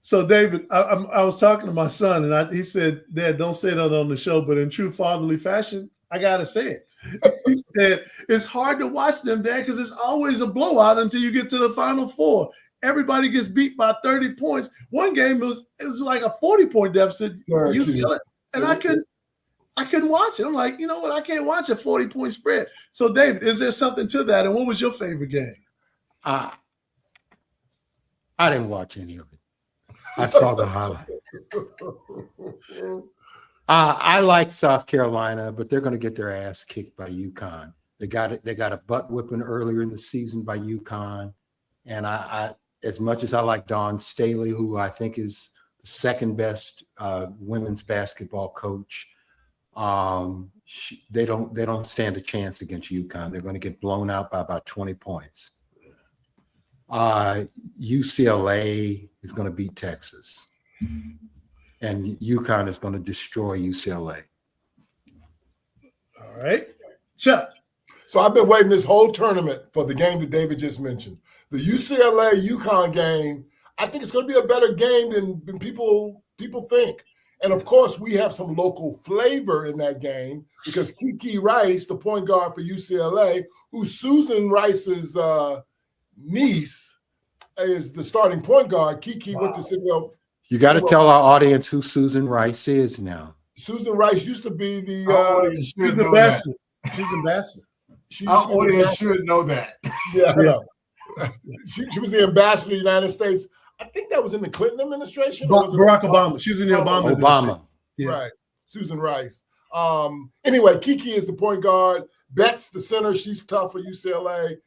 So, David, I was talking to my son, and he said, "Dad, don't say that on the show," but in true fatherly fashion, I gotta say it. He said, it's hard to watch them, Dad, because it's always a blowout until you get to the Final Four. Everybody gets beat by 30 points. One game, it was like a 40-point deficit. UCLA, and I couldn't watch it. I'm like, you know what? I can't watch a 40-point spread. So, David, is there something to that? And what was your favorite game? I didn't watch any of it. I saw the highlight. I like South Carolina, but they're going to get their ass kicked by UConn. They got a butt whipping earlier in the season by UConn, and I as much as I like Dawn Staley, who I think is the second best women's basketball coach, they don't stand a chance against UConn. They're going to get blown out by about 20 points. UCLA is going to beat Texas. And UConn is going to destroy UCLA. All right. Chuck. So I've been waiting this whole tournament for the game that David just mentioned. The UCLA-UConn game, I think it's going to be a better game than people think. And, of course, we have some local flavor in that game because Kiki Rice, the point guard for UCLA, who's Susan Rice's niece, is the starting point guard. Kiki went to Citadel. You got to tell our audience who Susan Rice is now. Susan Rice used to be the she's ambassador. She's ambassador. Our audience should know that. Yeah. She was the ambassador of the United States. I think that was in the Clinton administration. Barack Obama. She was in the Obama. Yeah. Right. Susan Rice. Anyway, Kiki is the point guard. Betts, the center. She's tough for UCLA.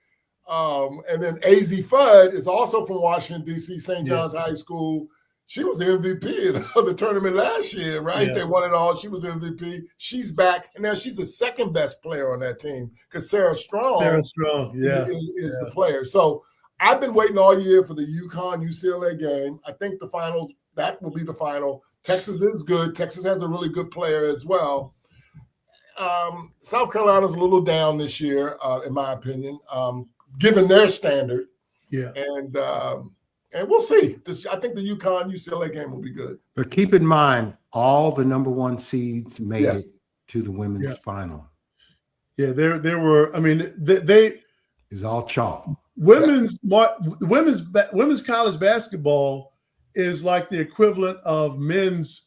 And then AZ Fudd is also from Washington, D.C., St. John's High School. She was the MVP of the tournament last year, right? Yeah. They won it all. She was the MVP. She's back, and now she's the second best player on that team because Sarah Strong, is the player. So I've been waiting all year for the UConn-UCLA game. I think that will be the final. Texas is good. Texas has a really good player as well. South Carolina's a little down this year, in my opinion, given their standard. Yeah. And we'll see. I think the UConn-UCLA game will be good. But keep in mind, all the number one seeds made Yes. it to the women's final. Yeah, there were. I mean, they It's all chalk. women's college basketball is like the equivalent of men's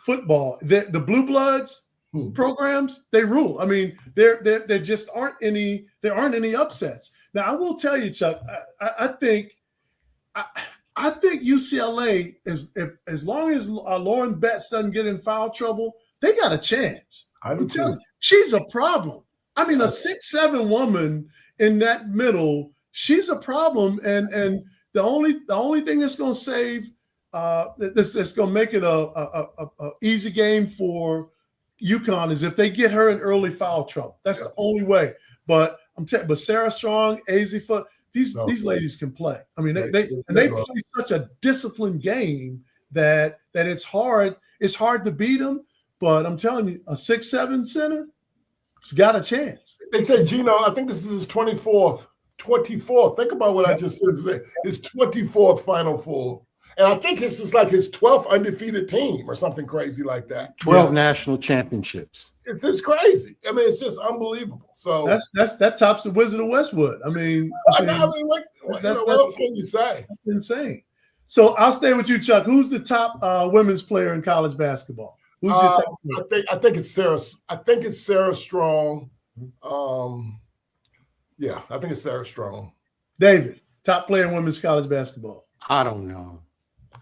football. The blue bloods programs, they rule. I mean, there just aren't any upsets. Now, I will tell you, Chuck, I think UCLA is, as long as Lauren Betts doesn't get in foul trouble, they got a chance. I'm telling you, she's a problem. I mean, a 6'7" woman in that middle, she's a problem. And the only thing that's going to save that's going to make it a easy game for UConn is if they get her in early foul trouble. That's the only way. But but Sarah Strong, Azzi Foot, these ladies can play. I mean, they play such a disciplined game that it's hard to beat them. But I'm telling you, a 6'7" center, has got a chance. They said Gino, I think this is his 24th. Think about what I just said. His 24th Final Four. And I think this is like his 12th undefeated team or something crazy like that. 12 national championships. It's just crazy. I mean, it's just unbelievable. So that tops the Wizard of Westwood. I mean, what else can you say? That's insane. So I'll stay with you, Chuck. Who's the top women's player in college basketball? Who's your top player? I think it's Sarah. I think it's Sarah Strong. Yeah, I think it's Sarah Strong. David, top player in women's college basketball. I don't know.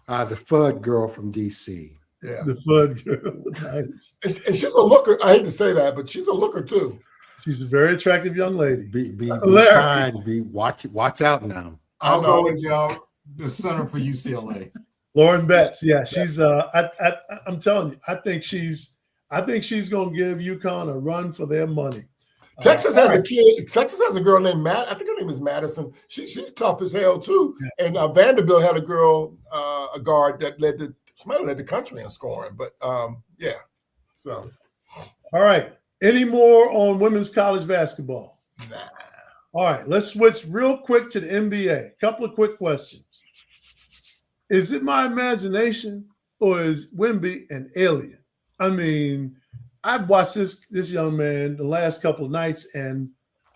The Fudd girl from DC. Yeah, the Fudd girl. Nice. And she's a looker. I hate to say that, but she's a looker too. She's a very attractive young lady. Be kind. Watch out now. I'll go with y'all. The center for UCLA. Lauren Betts. Yeah, she's. I'm telling you, I think she's going to give UConn a run for their money. Texas has a kid. Texas has a girl named Matt. I think her name is Madison. She's tough as hell too. Yeah. And Vanderbilt had a girl, a guard that she might have led the country in scoring. But yeah. So, all right. Any more on women's college basketball? Nah. All right. Let's switch real quick to the NBA. A couple of quick questions. Is it my imagination or is Wemby an alien? I mean, I've watched this young man the last couple of nights, and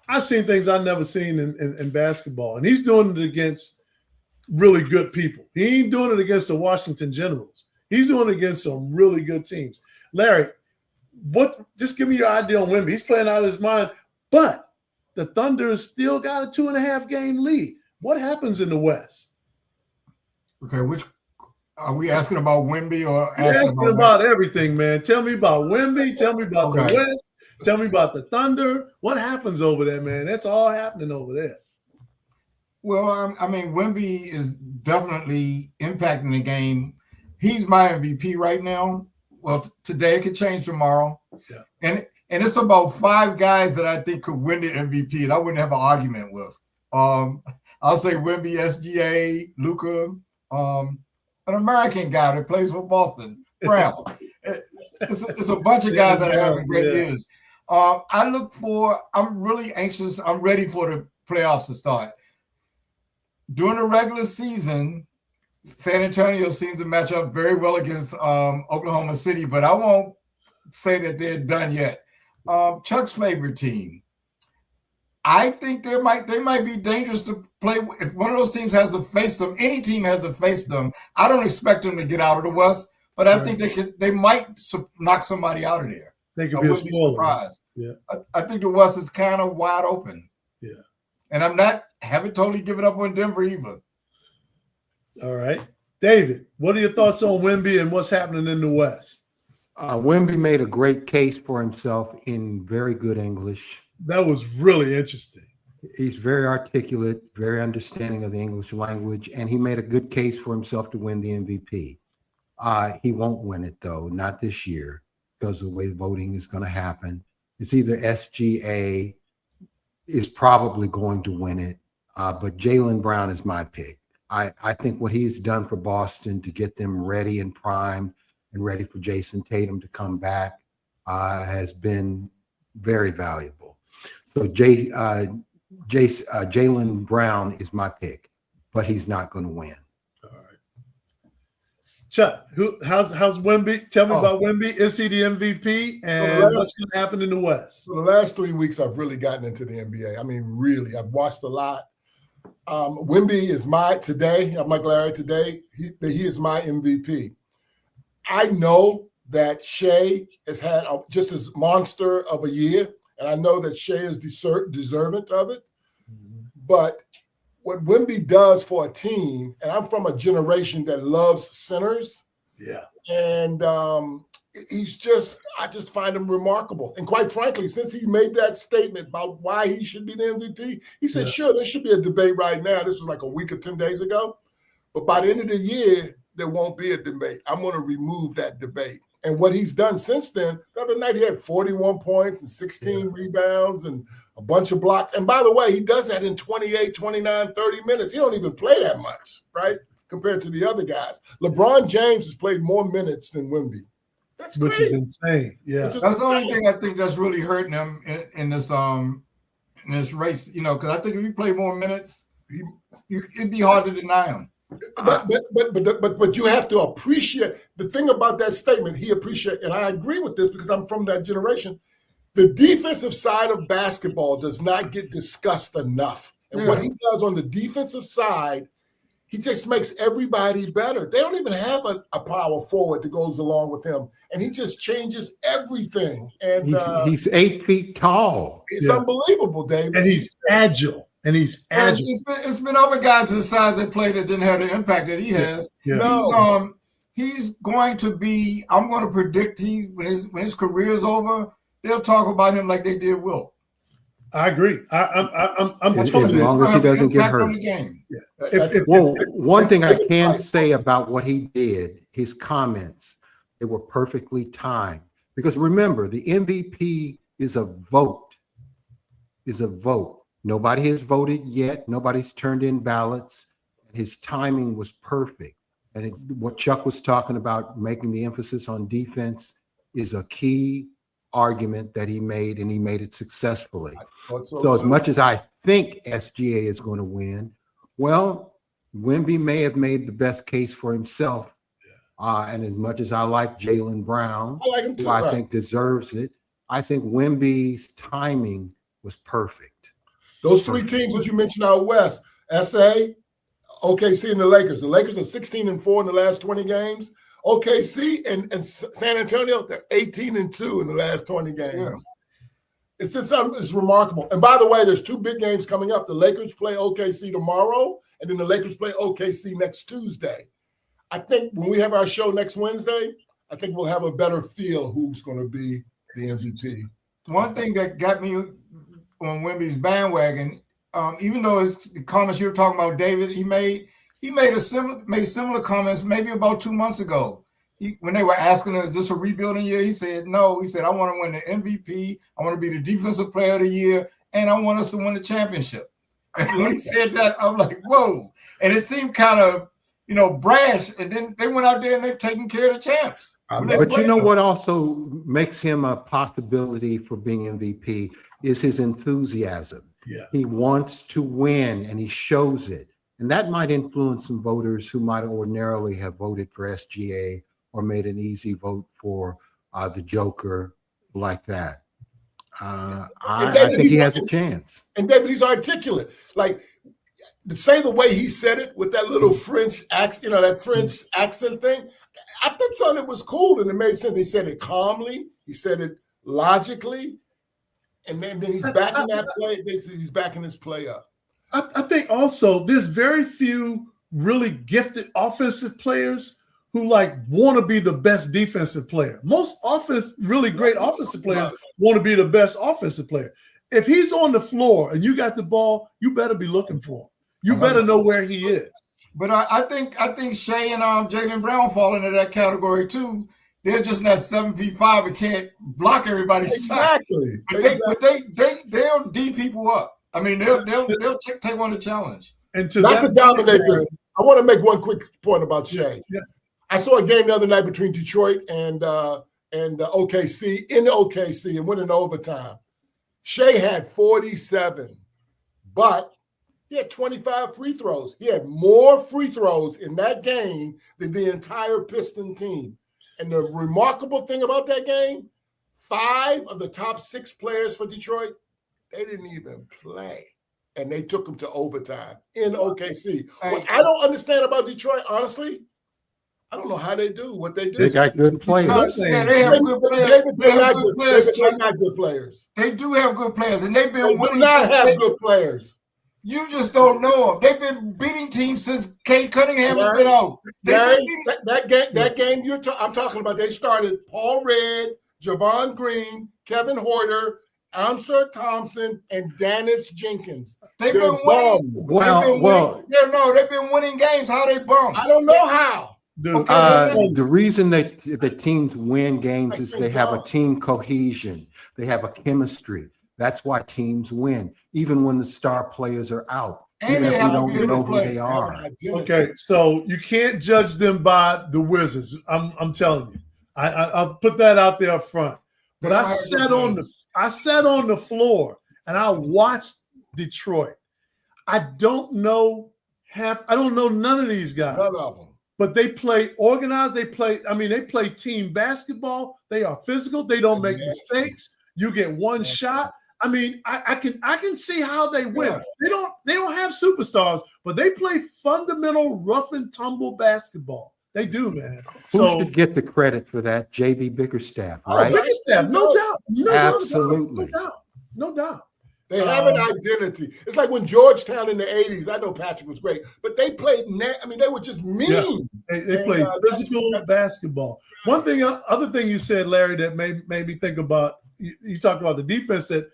I've seen things I've never seen in basketball. And he's doing it against really good people. He ain't doing it against the Washington Generals. He's doing it against some really good teams. Larry, just give me your idea on Wemby. He's playing out of his mind, but the Thunder still got a 2.5 game lead. What happens in the West? Okay, which are we asking about Wemby or asking about everything, man? Tell me about Wemby. Tell me about the West. Tell me about the Thunder. What happens over there, man? That's all happening over there. Well, I mean, Wemby is definitely impacting the game. He's my MVP right now. Well, today it could change tomorrow. Yeah. And it's about 5 guys that I think could win the MVP, and I wouldn't have an argument with. I'll say Wemby, SGA, Luka, an American guy that plays for Boston, Brown. It's a bunch of guys that are having great years. I'm really anxious. I'm ready for the playoffs to start. During the regular season, San Antonio seems to match up very well against Oklahoma City, but I won't say that they're done yet. Chuck's favorite team. I think they might be dangerous to play. If one of those teams has to face them, any team has to face them. I don't expect them to get out of the West, but I think they might knock somebody out of there. They could be surprised. Yeah, I think the West is kind of wide open. Yeah, and haven't totally given up on Denver either. All right, David, what are your thoughts on Wemby and what's happening in the West? Wemby made a great case for himself in very good English. That was really interesting. He's very articulate, very understanding of the English language, and he made a good case for himself to win the MVP. He won't win it, though, not this year, because of the way voting is going to happen. It's either SGA is probably going to win it, but Jaylen Brown is my pick. I think what he's done for Boston to get them ready and primed and ready for Jason Tatum to come back has been very valuable. So Jaylen Brown is my pick, but he's not going to win. All right. Chuck, how's Wemby? Tell me about Wemby. Is he the MVP? And what's going to happen in the West? For the last 3 weeks, I've really gotten into the NBA. I mean, really, I've watched a lot. Wemby is today, I'm like Larry today, he is my MVP. I know that Shea has had just as monster of a year, and I know that Shea is deserving of it. But what Wemby does for a team, and I'm from a generation that loves centers. Yeah. And I just find him remarkable. And quite frankly, since he made that statement about why he should be the MVP, he said, sure, there should be a debate right now. This was like a week or 10 days ago. But by the end of the year, there won't be a debate. I'm going to remove that debate. And what he's done since then, the other night he had 41 points and 16 rebounds and a bunch of blocks. And by the way, he does that in 28, 29, 30 minutes. He don't even play that much, right, compared to the other guys. LeBron James has played more minutes than Wemby. That's crazy. Which is insane. Yeah. That's the only thing I think that's really hurting him in this race, because I think if you play more minutes, it'd be hard to deny him. But you have to appreciate the thing about that statement. He appreciate, and I agree with this because I'm from that generation. The defensive side of basketball does not get discussed enough. And what he does on the defensive side, he just makes everybody better. They don't even have a power forward that goes along with him, and he just changes everything. And he's 8 feet tall. It's unbelievable, Dave. And he's agile. It's been other guys his size that played that didn't have the impact that he has. Yeah. No. He's going to be. I'm going to predict when his career is over, they'll talk about him like they did Wilt. I agree. I'm as totally long as he doesn't get hurt. On the game. One thing I can say about what he did, his comments, they were perfectly timed. Because remember, the MVP is a vote. Nobody has voted yet. Nobody's turned in ballots. His timing was perfect. And what Chuck was talking about, making the emphasis on defense, is a key argument that he made, and he made it successfully. So as much as I think SGA is going to win, well, Wemby may have made the best case for himself. And as much as I like Jaylen Brown, I like him too, who I think deserves it, I think Wemby's timing was perfect. Those three teams that you mentioned out west, SA, OKC, and the Lakers. The Lakers are 16-4 in the last 20 games. OKC and San Antonio, they're 18-2 in the last 20 games. Yeah. It's remarkable. And by the way, there's two big games coming up. The Lakers play OKC tomorrow, and then the Lakers play OKC next Tuesday. I think when we have our show next Wednesday, I think we'll have a better feel who's going to be the MVP. One thing that got me on Wemby's bandwagon, even though it's the comments you were talking about, David, he made similar comments maybe about 2 months ago. When they were asking him, is this a rebuilding year? He said, no. He said, I want to win the MVP. I want to be the defensive player of the year, and I want us to win the championship. And when he said that, I'm like, whoa. And it seemed kind of, brash. And then they went out there and they've taken care of the champs. But you know what also makes him a possibility for being MVP is his enthusiasm. Yeah. He wants to win, and he shows it. And that might influence some voters who might ordinarily have voted for SGA or made an easy vote for the Joker like that. I think he has a chance. And David, he's articulate. Like, to say the way he said it with that little French accent, that French accent thing, I thought it was cool and it made sense. He said it calmly. He said it logically. And then he's backing that play. He's backing his play up. I think also there's very few really gifted offensive players who want to be the best defensive player. Most really great offensive players want to be the best offensive player. if he's on the floor and you got the ball, you better be looking for him. You better know where he is. But I think Shea and Jaylen Brown fall into that category too. They're just not 7'5" and can't block everybody's shot. Exactly. But they'll D people up. I mean, they'll take on the challenge. And to Not that to dominate this. I want to make one quick point about Shea. Yeah. I saw a game the other night between Detroit and OKC in OKC and went in overtime. Shea had 47, but he had 25 free throws. He had more free throws in that game than the entire Piston team. And the remarkable thing about that game, 5 of the top 6 players for Detroit, they didn't even play. And they took them to overtime in OKC. What I don't understand about Detroit, honestly, I don't know how they do what they do. They got good players. Yeah, they have good players. They're not good players. They do have good players, and they've been They do winning. not have good players. You just don't know them. They've been beating teams since Kate Cunningham has been out. That game I'm talking about, they started Paul Red, Javon Green, Kevin Hoyter, Answer Thompson, and Dennis Jenkins. They've They're been winning. Well, they've been winning games. How they bums? I don't know how. dude, the reason that the teams win games is they have a team cohesion. They have a chemistry. That's why teams win, even when the star players are out, And even they if have we a don't beautiful know who play. they are. okay, so you can't judge them by the Wizards. I'm telling you. I'll put that out there up front. But I sat on the floor and I watched Detroit. I don't know none of these guys. None of them. But they play organized. They play team basketball. They are physical. They don't make mistakes. You get one shot. I mean, I can see how they win. Yeah. They don't have superstars, but they play fundamental rough and tumble basketball. They do, man. Who So should get the credit for that? JB Bickerstaff, right? Bickerstaff, no doubt. Absolutely. No doubt. They have an identity. It's like when Georgetown in the 80s, I know Patrick was great, but they played, they were just mean. Yeah. They play physical basketball. Other thing you said, Larry, that made me think about, you talked about the defense, that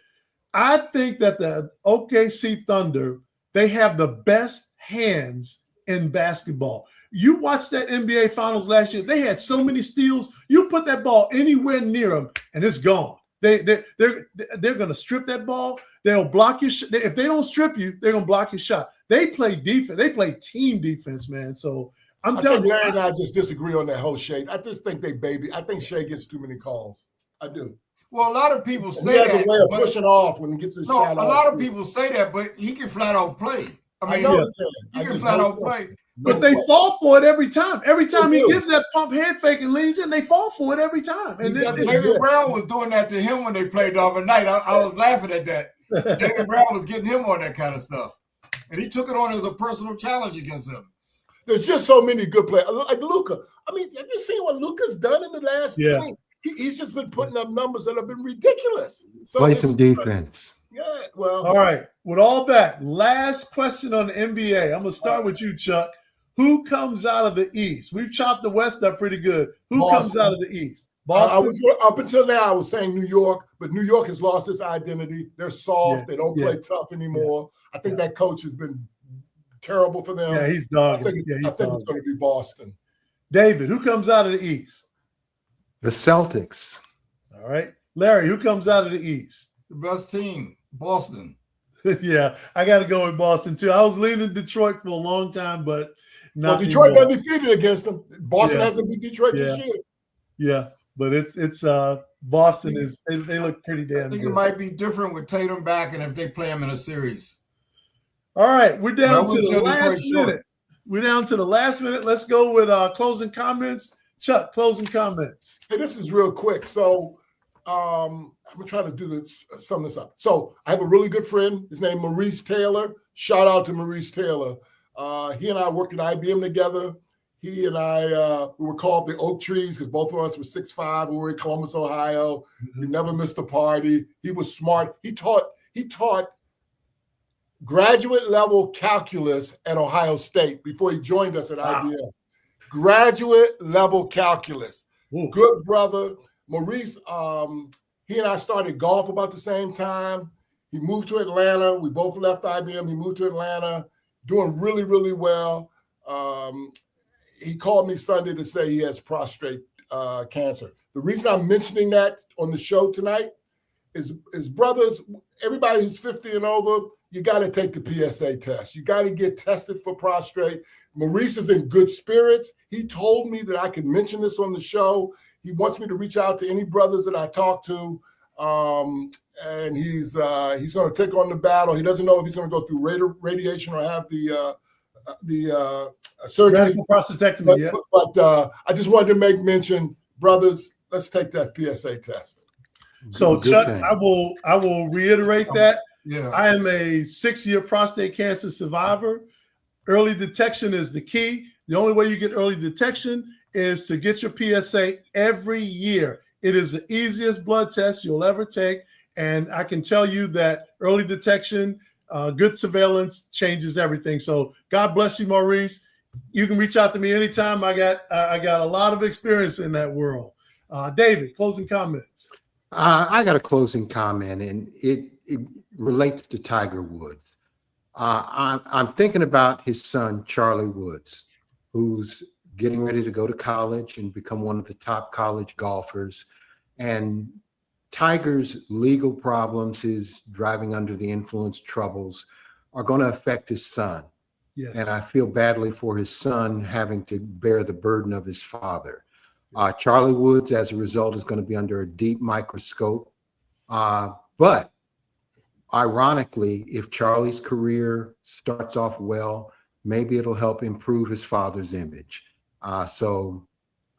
I think that the OKC Thunder, they have the best hands in basketball. You watched that NBA Finals last year. They had so many steals. You put that ball anywhere near them, and it's gone. They're going to strip that ball. They'll block your shot. If they don't strip you, they're going to block your shot. They play defense. They play team defense, man. So I'm telling you, Larry and I just disagree on that whole Shea. I just think I think Shea gets too many calls. I do. Well, a lot of people say He has that. a way of pushing off when he gets his shot off. A lot of people say that, but he can flat out play. I mean, he can flat out play. But they fall for it every time. Every time he gives that pump head fake and leans in, they fall for it every time. And Jaylen Brown was doing that to him when they played the other night. I was laughing at that. Jaylen Brown was getting him on that kind of stuff. And he took it on as a personal challenge against him. There's just so many good players. Like Luka. I mean, have you seen what Luka's done in the last game? He's just been putting up numbers that have been ridiculous. So play some defense. Well. All right. With all that, last question on the NBA. I'm going to start with you, Chuck. Who comes out of the East? We've chopped the West up pretty good. Who comes out of the East? Boston? Up until now, I was saying New York, but New York has lost its identity. They're soft. They don't play tough anymore. I think that coach has been terrible for them. Yeah, he's dogging. I think it's going to be Boston. David, who comes out of the East? The Celtics. All right. Larry, who comes out of the East? The best team, Boston. Yeah, I got to go with Boston, too. I was leaning Detroit for a long time, but not Detroit's undefeated against them. Boston hasn't beat Detroit this year. Yeah, but it's Boston is they look pretty damn good. I think it might be different with Tatum back and if they play him in a series. All right, we're down to the last minute. We're down to the last minute. Let's go with closing comments. Chuck, closing comments. Hey, this is real quick. So I'm gonna try to sum this up. So I have a really good friend. His name Maurice Taylor. Shout out to Maurice Taylor. He and I worked at IBM together. He and I we were called the Oak Trees because both of us were 6'5". We were in Columbus, Ohio. We never missed a party. He was smart. He taught graduate level calculus at Ohio State before he joined us at IBM. Graduate level calculus. Ooh. Good brother. Maurice, he and I started golf about the same time. He moved to Atlanta. We both left IBM. He moved to Atlanta, doing really, really well. He called me Sunday to say he has prostate cancer. The reason I'm mentioning that on the show tonight is brothers, everybody who's 50 and over, you got to take the PSA test. You got to get tested for prostate. Maurice is in good spirits. He told me that I could mention this on the show. He wants me to reach out to any brothers that I talk to. And he's going to take on the battle. He doesn't know if he's going to go through radiation or have the surgery. Radical prostatectomy, But I just wanted to make mention, brothers, let's take that PSA test. So Good Chuck, thing. I will reiterate that. Yeah. I am a 6-year prostate cancer survivor. Early detection is the key. The only way you get early detection is to get your PSA every year. It is the easiest blood test you'll ever take. And I can tell you that early detection, good surveillance changes everything. So God bless you, Maurice. You can reach out to me anytime. I got a lot of experience in that world. David, closing comments. I got a closing comment, and it relates to Tiger Woods. I'm thinking about his son, Charlie Woods, who's getting ready to go to college and become one of the top college golfers. And Tiger's legal problems, his driving under the influence troubles, are going to affect his son. Yes. And I feel badly for his son having to bear the burden of his father. Charlie Woods, as a result, is going to be under a deep microscope. But ironically, if Charlie's career starts off well, maybe it'll help improve his father's image. So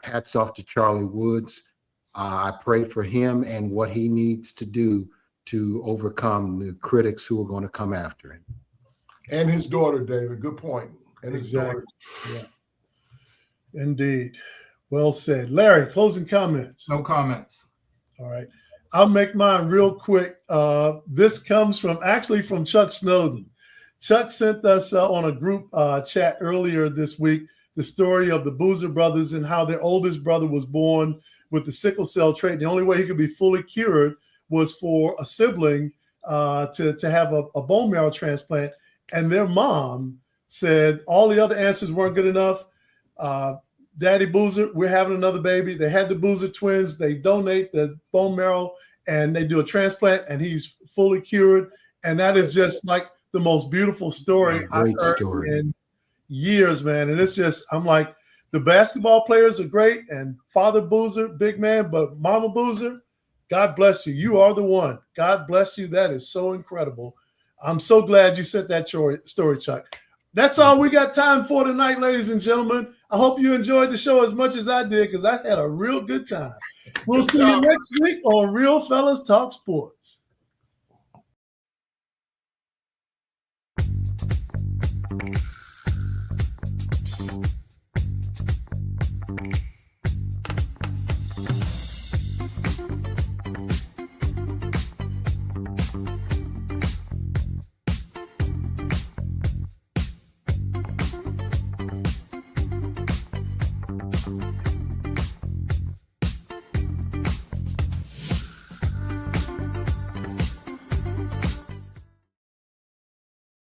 hats off to Charlie Woods. I pray for him and what he needs to do to overcome the critics who are going to come after him. And his daughter, David. Good point. And his Exactly. daughter. Yeah. Indeed. Well said. Larry, closing comments. No comments. All right. I'll make mine real quick. This comes from Chuck Snowden. Chuck sent us on a group chat earlier this week the story of the Boozer brothers and how their oldest brother was born with the sickle cell trait. The only way he could be fully cured was for a sibling to have a bone marrow transplant. And their mom said all the other answers weren't good enough. Daddy Boozer, we're having another baby. They had the Boozer twins. They donate the bone marrow and they do a transplant and he's fully cured. And that is just like the most beautiful story I've heard in years, man. And it's just, I'm like, the basketball players are great and Father Boozer, big man, but Mama Boozer, God bless you. You are the one. God bless you. That is so incredible. I'm so glad you sent that story, Chuck. That's all we got time for tonight, ladies and gentlemen. I hope you enjoyed the show as much as I did because I had a real good time. We'll see you next week on Real Fellas Talk Sports.